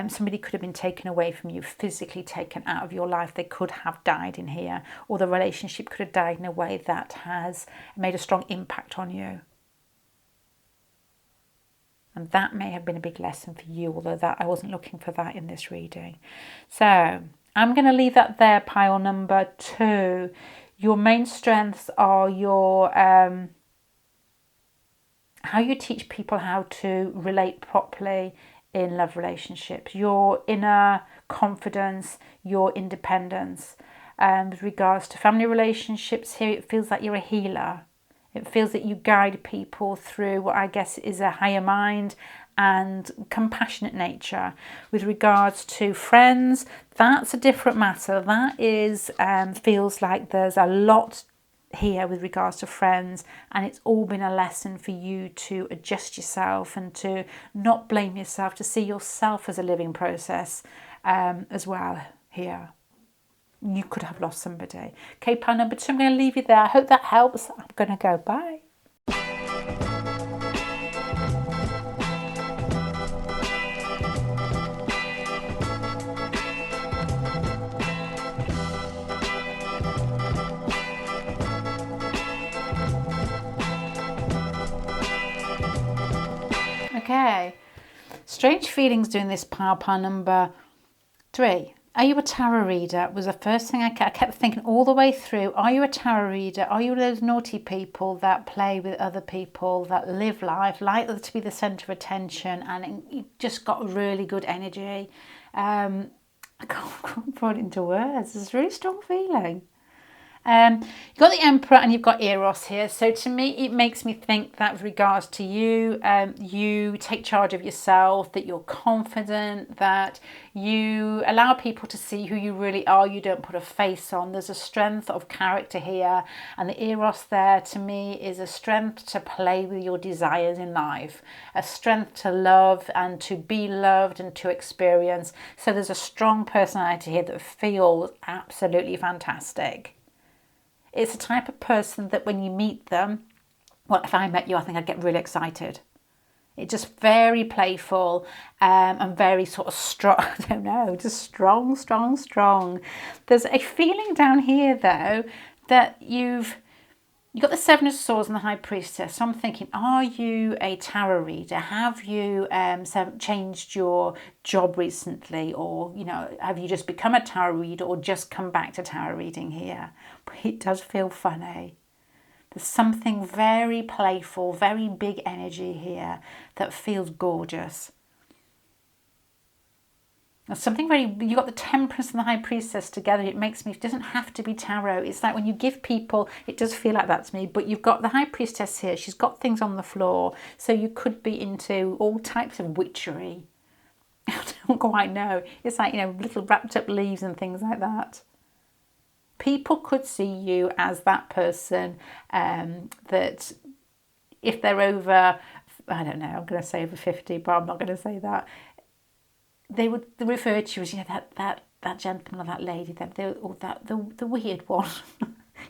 somebody could have been taken away from you, physically taken out of your life. They could have died in here, or the relationship could have died in a way that has made a strong impact on you. And that may have been a big lesson for you, although that I wasn't looking for that in this reading. So I'm going to leave that there, pile number 2. Your main strengths are your how you teach people how to relate properly in love relationships, your inner confidence, your independence. With regards to family relationships here, it feels like you're a healer. It feels that you guide people through what I guess is a higher mind and compassionate nature. With regards to friends, that's a different matter. That is feels like there's a lot here with regards to friends, and it's all been a lesson for you to adjust yourself and to not blame yourself, to see yourself as a living process as well here. You could have lost somebody. Okay, pile number 2, I'm going to leave you there. I hope that helps. I'm going to go. Bye. Okay, strange feelings doing this pile number 3. Are you a tarot reader? Was the first thing I kept thinking all the way through. Are you a tarot reader? Are you those naughty people that play with other people, that live life, like to be the centre of attention, and you just got really good energy? I can't put it into words. It's a really strong feeling. You've got the Emperor and you've got Eros here. So to me, it makes me think that with regards to you, you take charge of yourself, that you're confident, that you allow people to see who you really are. You don't put a face on. There's a strength of character here. And the Eros there, to me, is a strength to play with your desires in life, a strength to love and to be loved and to experience. So there's a strong personality here that feels absolutely fantastic. It's a type of person that when you meet them, well, if I met you, I think I'd get really excited. It's just very playful and very sort of strong, I don't know, just strong, strong, strong. There's a feeling down here, though, that you've You've got the Seven of Swords and the High Priestess. So I'm thinking, are you a tarot reader? Have you changed your job recently? Or, you know, have you just become a tarot reader or just come back to tarot reading here? But it does feel funny. There's something very playful, very big energy here that feels gorgeous. There's something very, you got the Temperance and the High Priestess together. It makes me, it doesn't have to be tarot. It's like when you give people, it does feel like that to me. But you've got the High Priestess here. She's got things on the floor. So you could be into all types of witchery. I don't quite know. It's like, you know, little wrapped up leaves and things like that. People could see you as that person that if they're over, I don't know, I'm going to say over 50, but I'm not going to say that. They would refer to you as, you know, that gentleman or that lady, the weird one.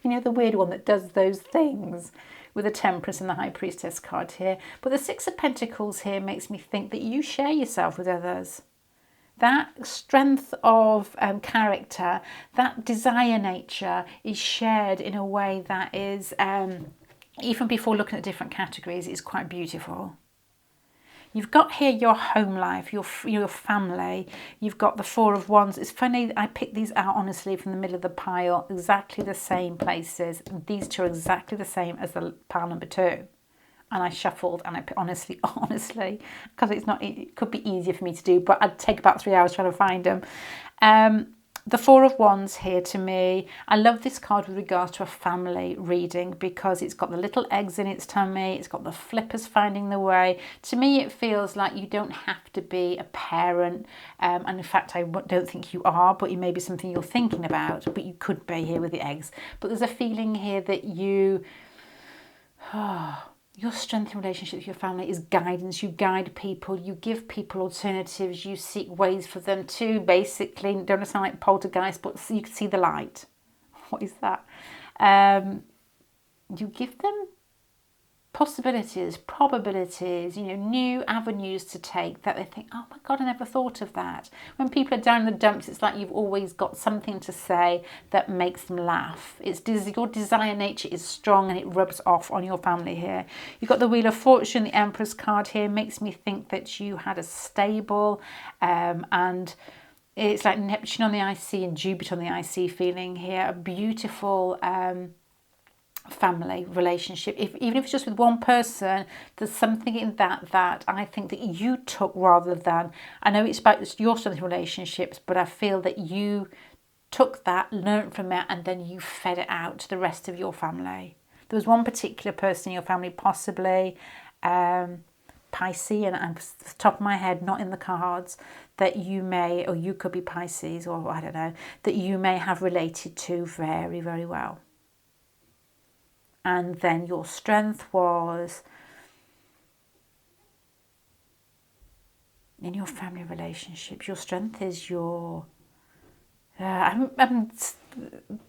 You know, the weird one that does those things, with the Temperance and the High Priestess card here. But the Six of Pentacles here makes me think that you share yourself with others. That strength of character, that desire nature is shared in a way that is, even before looking at different categories, is quite beautiful. You've got here your home life, your family. You've got the Four of Wands. It's funny, I picked these out honestly from the middle of the pile, exactly the same places. These two are exactly the same as the pile number 2. And I shuffled and I put honestly, because it could be easier for me to do, but I'd take about 3 hours trying to find them. The Four of Wands here to me, I love this card with regards to a family reading because it's got the little eggs in its tummy, it's got the flippers finding the way. To me, it feels like you don't have to be a parent, and in fact, I don't think you are, but it may be something you're thinking about, but you could be here with the eggs. But there's a feeling here that your strength in relationship with your family is guidance. You guide people, you give people alternatives, you seek ways for them to basically, don't sound like poltergeist, but you can see the light. What is that? You give them possibilities, probabilities, you know, new avenues to take that they think, oh my God, I never thought of that. When people are down in the dumps, it's like you've always got something to say that makes them laugh. Your desire nature is strong and it rubs off on your family here. You've got the Wheel of Fortune, the Empress card here, makes me think that you had a stable and it's like Neptune on the IC and Jupiter on the IC feeling here. A beautiful family relationship, even if it's just with one person, there's something in that I think that you took rather than, I know it's about your strength in relationships, but I feel that you took that, learned from it, and then you fed it out to the rest of your family. There was one particular person in your family, possibly Pisces, and I'm off the top of my head, not in the cards, that you may, or you could be Pisces, or I don't know, that you may have related to very, very well. And then your strength was in your family relationships. Your strength is your... I'm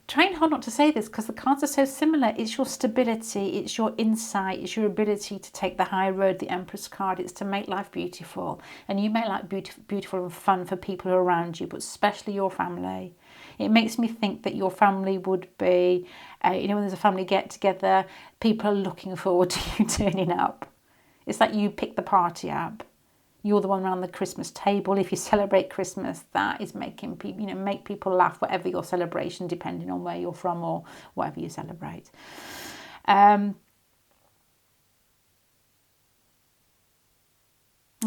trying hard not to say this because the cards are so similar. It's your stability, it's your insight, it's your ability to take the high road, the Empress card. It's to make life beautiful. And you make life beautiful and fun for people around you, but especially your family. It makes me think that your family would be, you know, when there's a family get-together, people are looking forward to you turning up. It's like you pick the party up. You're the one around the Christmas table. If you celebrate Christmas, that is making people, you know, make people laugh, whatever your celebration, depending on where you're from or whatever you celebrate. There's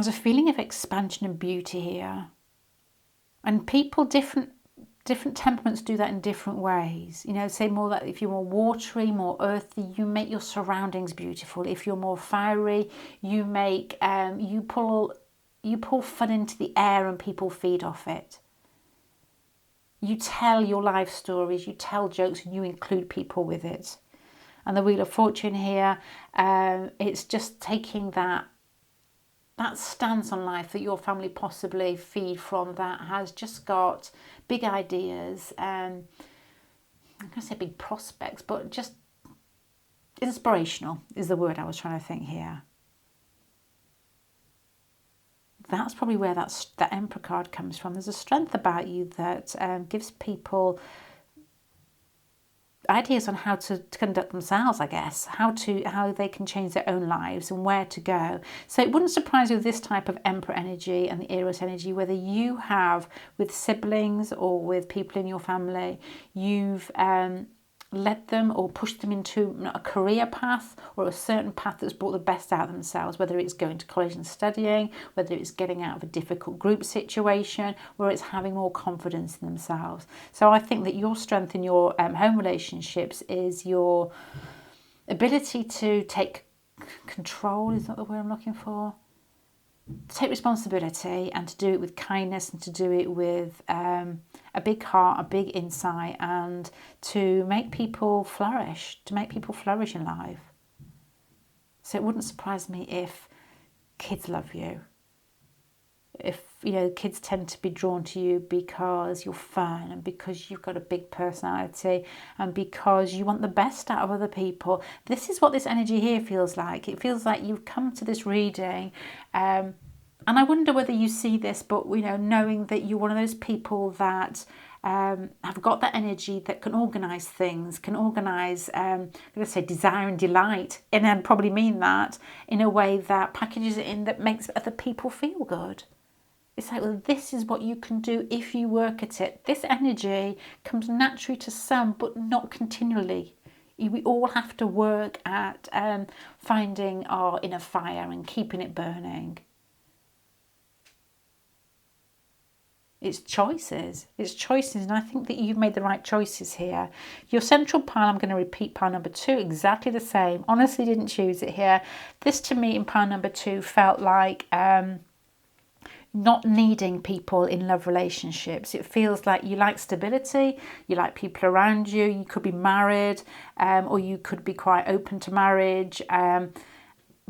a feeling of expansion and beauty here. And people, different temperaments do that in different ways. You know, say more like if you're more watery, more earthy, you make your surroundings beautiful. If you're more fiery, you make you pull fun into the air and people feed off it. You tell your life stories, you tell jokes, and you include people with it. And the Wheel of Fortune here, it's just taking that stance on life that your family possibly feed from, that has just got big ideas, I'm going to say big prospects, but just inspirational is the word I was trying to think here. That's probably where that Emperor card comes from. There's a strength about you that gives people ideas on how to conduct themselves, I guess, how they can change their own lives and where to go. So it wouldn't surprise you with this type of Emperor energy and the Eros energy, whether you have with siblings or with people in your family, you've led them or pushed them into a career path or a certain path that's brought the best out of themselves, whether it's going to college and studying, whether it's getting out of a difficult group situation, or it's having more confidence in themselves. So I think that your strength in your home relationships is your ability to take control, is that the word I'm looking for? To take responsibility and to do it with kindness and to do it with a big heart, a big insight, and to make people flourish, in life. So it wouldn't surprise me if kids love you. If, kids tend to be drawn to you because you're fun and because you've got a big personality and because you want the best out of other people. This is what this energy here feels like. It feels like you've come to this reading and I wonder whether you see this, but, knowing that you're one of those people that have got that energy that can organise things, can organise, I'm going to say desire and delight, and I'd probably mean that in a way that packages it in that makes other people feel good. It's like, well, this is what you can do if you work at it. This energy comes naturally to some, but not continually. We all have to work at finding our inner fire and keeping it burning. It's choices, and I think that you've made the right choices here. Your central pile, I'm going to repeat pile number 2, exactly the same. Honestly, didn't choose it here. This to me in pile number 2 felt like not needing people in love relationships. It feels like you like stability, you like people around you, you could be married or you could be quite open to marriage.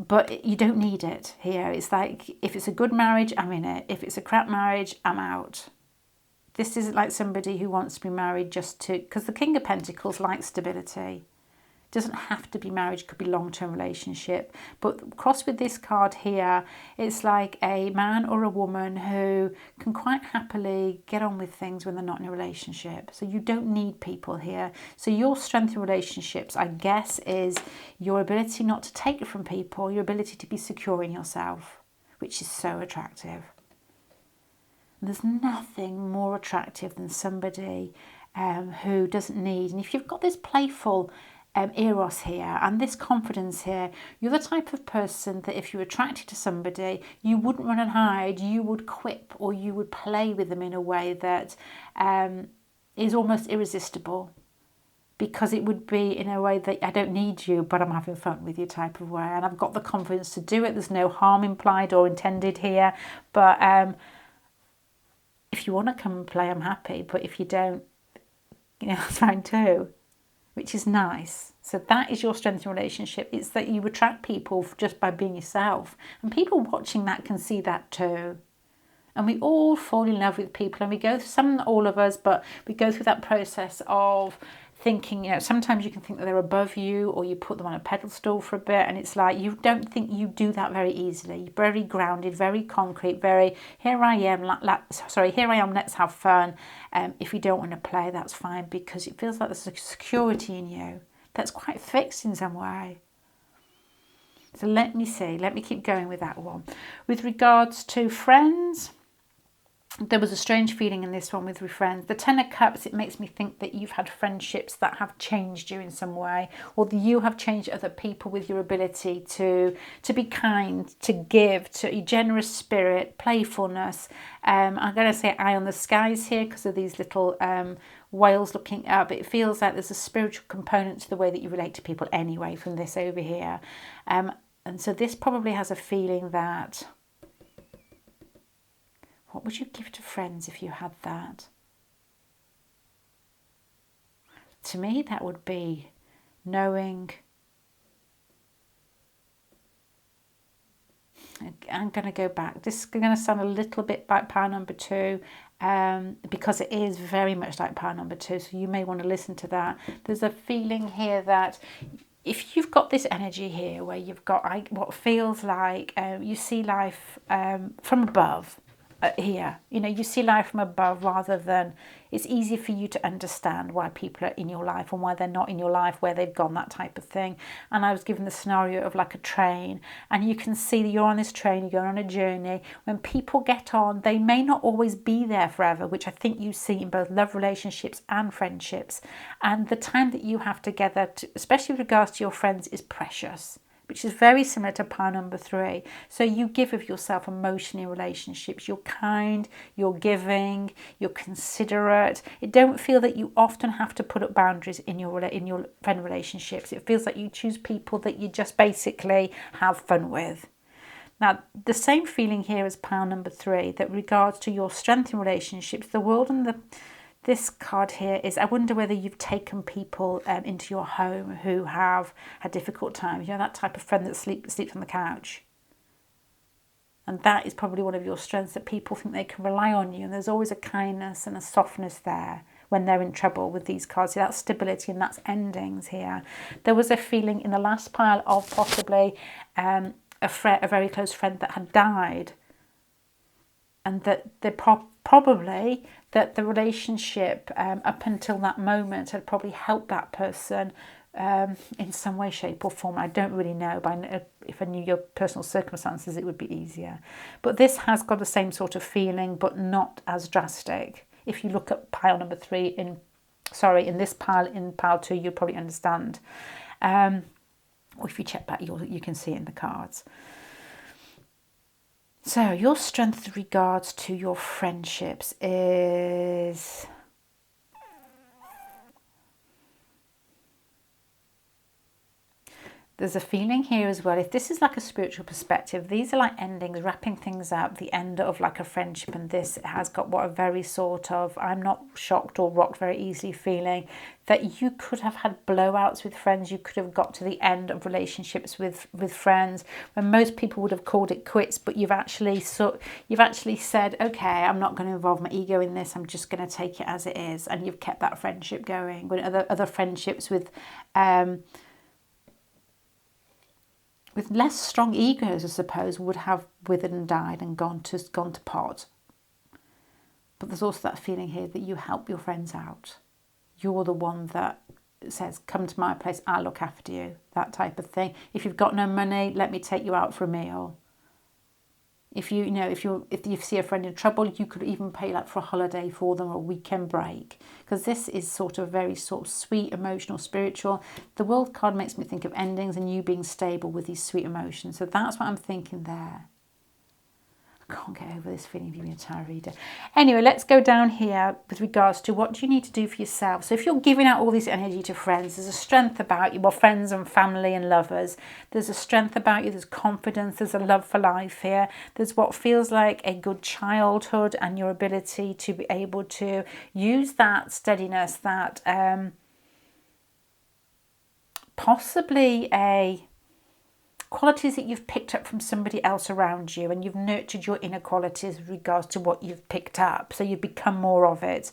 But you don't need it here. It's like, if it's a good marriage, I'm in it. If it's a crap marriage, I'm out. This isn't like somebody who wants to be married just to... Because the King of Pentacles likes stability. It doesn't have to be marriage, it could be long-term relationship. But crossed with this card here, it's like a man or a woman who can quite happily get on with things when they're not in a relationship. So you don't need people here. So your strength in relationships, I guess, is your ability not to take it from people, your ability to be secure in yourself, which is so attractive. And there's nothing more attractive than somebody who doesn't need. And if you've got this playful Eros here and this confidence here, you're the type of person that if you're attracted to somebody, you wouldn't run and hide, you would quip or you would play with them in a way that is almost irresistible, because it would be in a way that I don't need you, but I'm having fun with you type of way, and I've got the confidence to do it. There's no harm implied or intended here, but if you want to come and play, I'm happy, but if you don't, that's fine too. Which is nice. So that is your strength in relationship. It's that you attract people just by being yourself. And people watching that can see that too. And we all fall in love with people, and we go through, some, not all of us, but we go through that process of thinking, sometimes you can think that they're above you, or you put them on a pedestal for a bit, and it's like you don't think you do that very easily. Very grounded, very concrete, very here I am, let's have fun. If you don't want to play, that's fine, because it feels like there's a security in you that's quite fixed in some way. So let me keep going with that one. With regards to friends, there was a strange feeling in this one with your friends. The Ten of Cups, it makes me think that you've had friendships that have changed you in some way, or that you have changed other people with your ability to be kind, to give, to a generous spirit, playfulness. I'm going to say eye on the skies here because of these little whales looking up. It feels like there's a spiritual component to the way that you relate to people anyway from this over here. And so this probably has a feeling that... What would you give to friends if you had that? To me, that would be knowing... I'm going to go back. This is going to sound a little bit like power number 2 because it is very much like power number 2. So you may want to listen to that. There's a feeling here that if you've got this energy here where you've got what feels like you see life from above, here. You know, you see life from above rather than, it's easy for you to understand why people are in your life and why they're not in your life, where they've gone, that type of thing. And I was given the scenario of like a train, and you can see that you're on this train, you're going on a journey. When people get on, they may not always be there forever, which I think you see in both love relationships and friendships. And the time that you have together, especially with regards to your friends, is precious, which is very similar to pile number 3. So you give of yourself emotionally in relationships. You're kind, you're giving, you're considerate. It don't feel that you often have to put up boundaries in your friend relationships. It feels like you choose people that you just basically have fun with. Now, the same feeling here as pile number 3, that regards to your strength in relationships, the world and this card here is, I wonder whether you've taken people into your home who have had difficult times. You know, that type of friend that sleeps on the couch. And that is probably one of your strengths, that people think they can rely on you. And there's always a kindness and a softness there when they're in trouble with these cards. So that's stability and that's endings here. There was a feeling in the last pile of possibly a very close friend that had died. And that they probably that the relationship up until that moment had probably helped that person in some way, shape or form. I don't really know, but if I knew your personal circumstances, it would be easier. But this has got the same sort of feeling, but not as drastic. If you look at pile number 3 in this pile, in pile 2, you'll probably understand. Or if you check back, you can see it in the cards. So your strength with regards to your friendships is... There's a feeling here as well, if this is like a spiritual perspective, these are like endings, wrapping things up, the end of like a friendship, and this has got what a very sort of, I'm not shocked or rocked very easily feeling, that you could have had blowouts with friends, you could have got to the end of relationships with friends, when most people would have called it quits, but you've actually said, okay, I'm not going to involve my ego in this, I'm just going to take it as it is, and you've kept that friendship going. When other friendships with less strong egos, I suppose, would have withered and died and gone to pot. But there's also that feeling here that you help your friends out. You're the one that says, come to my place, I'll look after you, that type of thing. If you've got no money, let me take you out for a meal. If you see a friend in trouble, you could even pay like for a holiday for them or a weekend break. Because this is sort of very sort of sweet, emotional, spiritual. The World card makes me think of endings and you being stable with these sweet emotions. So that's what I'm thinking there. I can't get over this feeling of you being a tarot reader. Anyway, let's go down here with regards to what do you need to do for yourself. So if you're giving out all this energy to friends, there's a strength about you, well, friends and family and lovers. There's a strength about you, there's confidence, there's a love for life here. There's what feels like a good childhood and your ability to be able to use that steadiness, that possibly qualities that you've picked up from somebody else around you, and you've nurtured your inner qualities with regards to what you've picked up, so you've become more of it,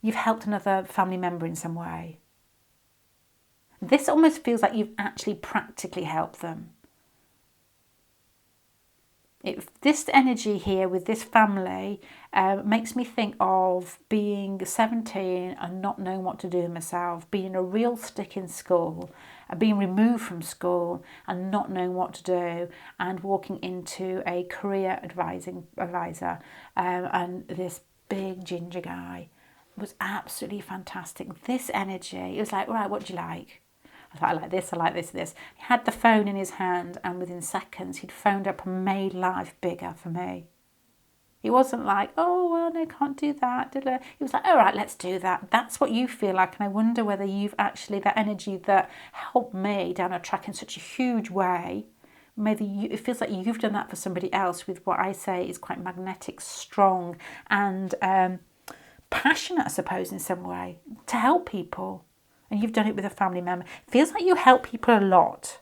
you've helped another family member in some way. This almost feels like you've actually practically helped them. This energy here with this family makes me think of being 17 and not knowing what to do myself, being a real stick in school, being removed from school and not knowing what to do, and walking into a career advisor and this big ginger guy was absolutely fantastic. This energy, it was like, all right, what do you like? I like this, I like this, this. He had the phone in his hand, and within seconds he'd phoned up and made life bigger for me. He wasn't like, oh, well, no, can't do that. He was like, all right, let's do that. That's what you feel like. And I wonder whether you've actually, that energy that helped me down a track in such a huge way, maybe it feels like you've done that for somebody else with what I say is quite magnetic, strong, and passionate, I suppose, in some way, to help people. And you've done it with a family member. It feels like you help people a lot.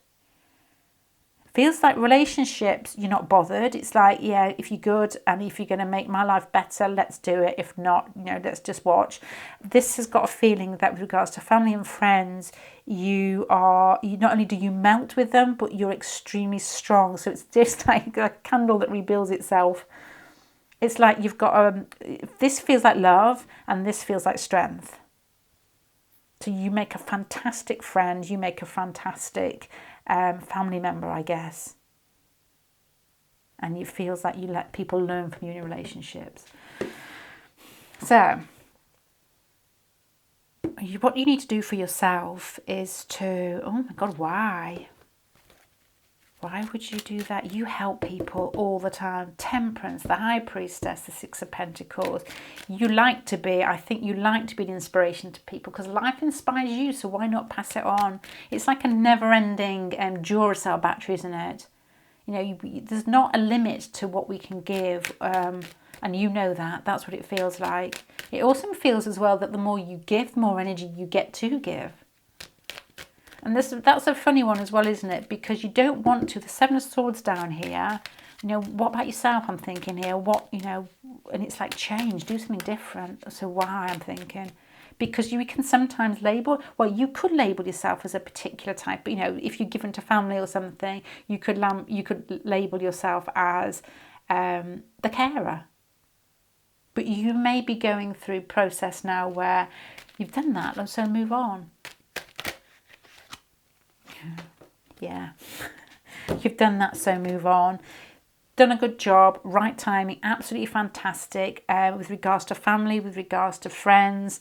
Feels like relationships, you're not bothered. It's like, yeah, if you're good and if you're going to make my life better, let's do it. If not, let's just watch. This has got a feeling that with regards to family and friends, you not only do you melt with them, but you're extremely strong. So it's just like a candle that rebuilds itself. It's like you've got this feels like love and this feels like strength. So you make a fantastic friend, you make a fantastic family member, I guess. And it feels like you let people learn from you in your relationships. So, what you need to do for yourself is to, oh my God, why? Why would you do that? You help people all the time. Temperance, the High Priestess, the Six of Pentacles. I think you like to be an inspiration to people because life inspires you, so why not pass it on? It's like a never-ending Duracell battery, isn't it? There's not a limit to what we can give, and you know that. That's what it feels like. It also feels as well that the more you give, the more energy you get to give. And that's a funny one as well, isn't it? Because you don't want to. The Seven of Swords down here. What about yourself? I'm thinking here. And it's like change. Do something different. So why? I'm thinking. Because you can sometimes label. Well, you could label yourself as a particular type. But, if you're given to family or something, you could label yourself as the carer. But you may be going through a process now where you've done that. So move on. Yeah, you've done that, so move on. Done a good job, right timing, absolutely fantastic. With regards to family, with regards to friends,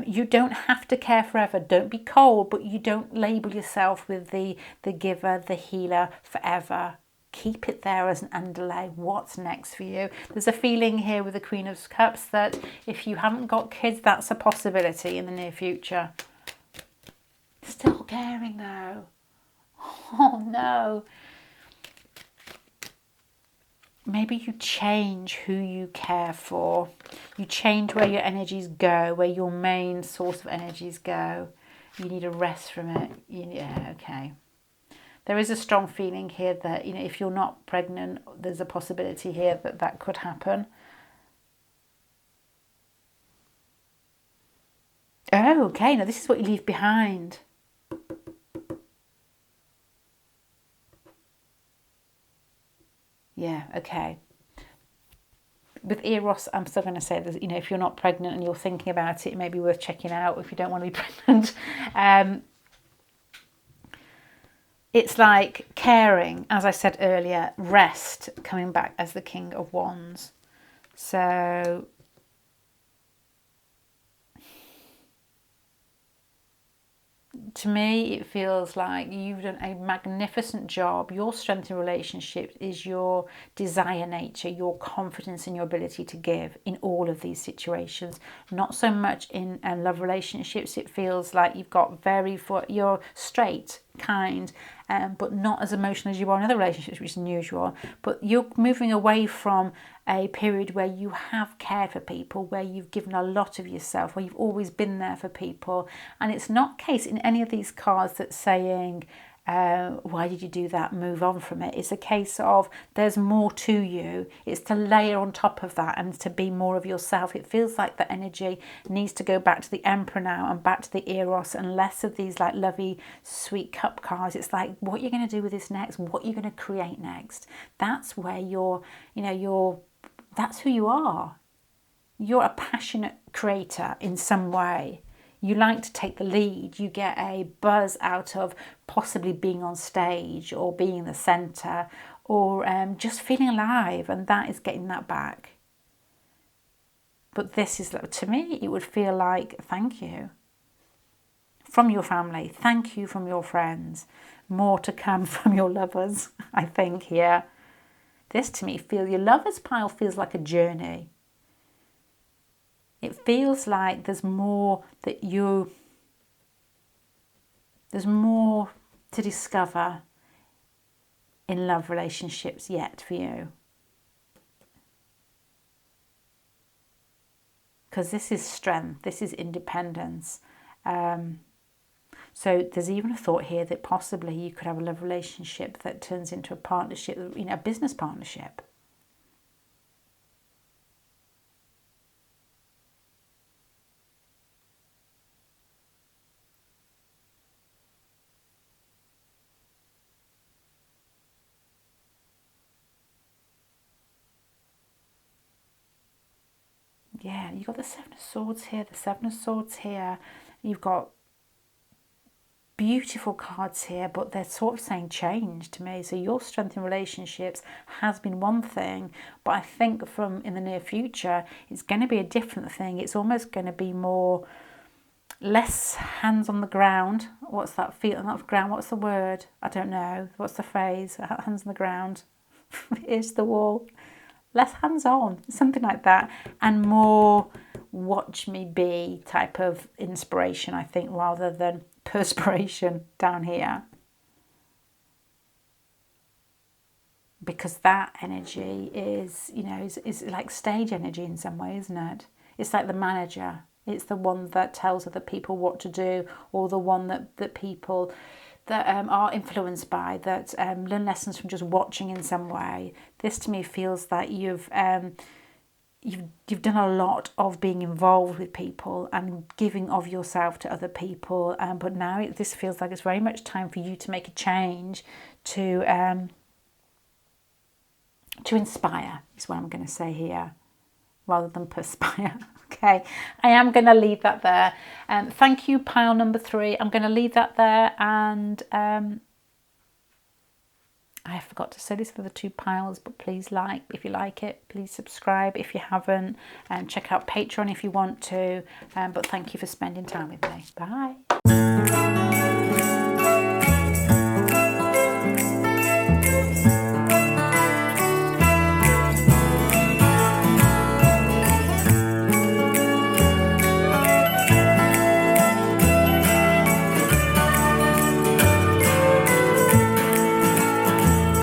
you don't have to care forever. Don't be cold, but you don't label yourself with the giver, the healer forever. Keep it there as an underlay. What's next for you? There's a feeling here with the Queen of Cups that if you haven't got kids, that's a possibility in the near future. Still caring though. Oh no. Maybe you change who you care for. You change where your energies go, where your main source of energies go. You need a rest from it. Yeah, okay. There is a strong feeling here that, if you're not pregnant, there's a possibility here that could happen. Oh, okay. Now this is what you leave behind. Yeah, okay. With Eros, I'm still going to say that, if you're not pregnant and you're thinking about it, it may be worth checking out if you don't want to be pregnant. It's like caring, as I said earlier, rest, coming back as the King of Wands. So to me, it feels like you've done a magnificent job. Your strength in relationships is your desire nature, your confidence in your ability to give in all of these situations. Not so much in love relationships. It feels like you've got you're straight, kind, but not as emotional as you are in other relationships, which is unusual. But you're moving away from a period where you have cared for people, where you've given a lot of yourself, where you've always been there for people. And it's not the case in any of these cards that's saying, why did you do that? Move on from it. It's a case of there's more to you. It's to layer on top of that and to be more of yourself. It feels like the energy needs to go back to the Emperor now and back to the Eros and less of these like lovey, sweet cup cards. It's like what you're going to do with this next, what you're going to create next. That's where that's who you are. You're a passionate creator in some way. You like to take the lead. You get a buzz out of possibly being on stage or being in the centre or just feeling alive, and that is getting that back. But this is, to me, it would feel like thank you from your family. Thank you from your friends. More to come from your lovers, I think, here. This to me your lovers pile feels like a journey. It feels like there's more there's more to discover in love relationships yet for you. Because this is strength, this is independence. So there's even a thought here that possibly you could have a love relationship that turns into a partnership, you know, a business partnership. Yeah, you've got the Seven of Swords here, the Seven of Swords here. You've got beautiful cards here, but they're sort of saying change to me. So your strength in relationships has been one thing, but I think from in the near future, it's going to be a different thing. It's almost going to be more, less hands on the ground. What's that? Feet on the ground. What's the word? I don't know. What's the phrase? Hands on the ground. Here's the wall. Less hands-on, something like that, and more watch me be type of inspiration, I think, rather than perspiration down here. Because that energy is, you know, is like stage energy in some way, isn't it? It's like the manager. It's the one that tells other people what to do, or the one that people that are influenced by, that learn lessons from just watching in some way. This to me feels that you've done a lot of being involved with people and giving of yourself to other people, but now this feels like it's very much time for you to make a change to inspire, is what I'm going to say here, rather than perspire. Okay, I am going to leave that there. Thank you, pile number 3. I'm going to leave that there, and I forgot to say this for the 2 piles, but please like if you like it, please subscribe if you haven't, and check out Patreon if you want to. But thank you for spending time with me. Bye.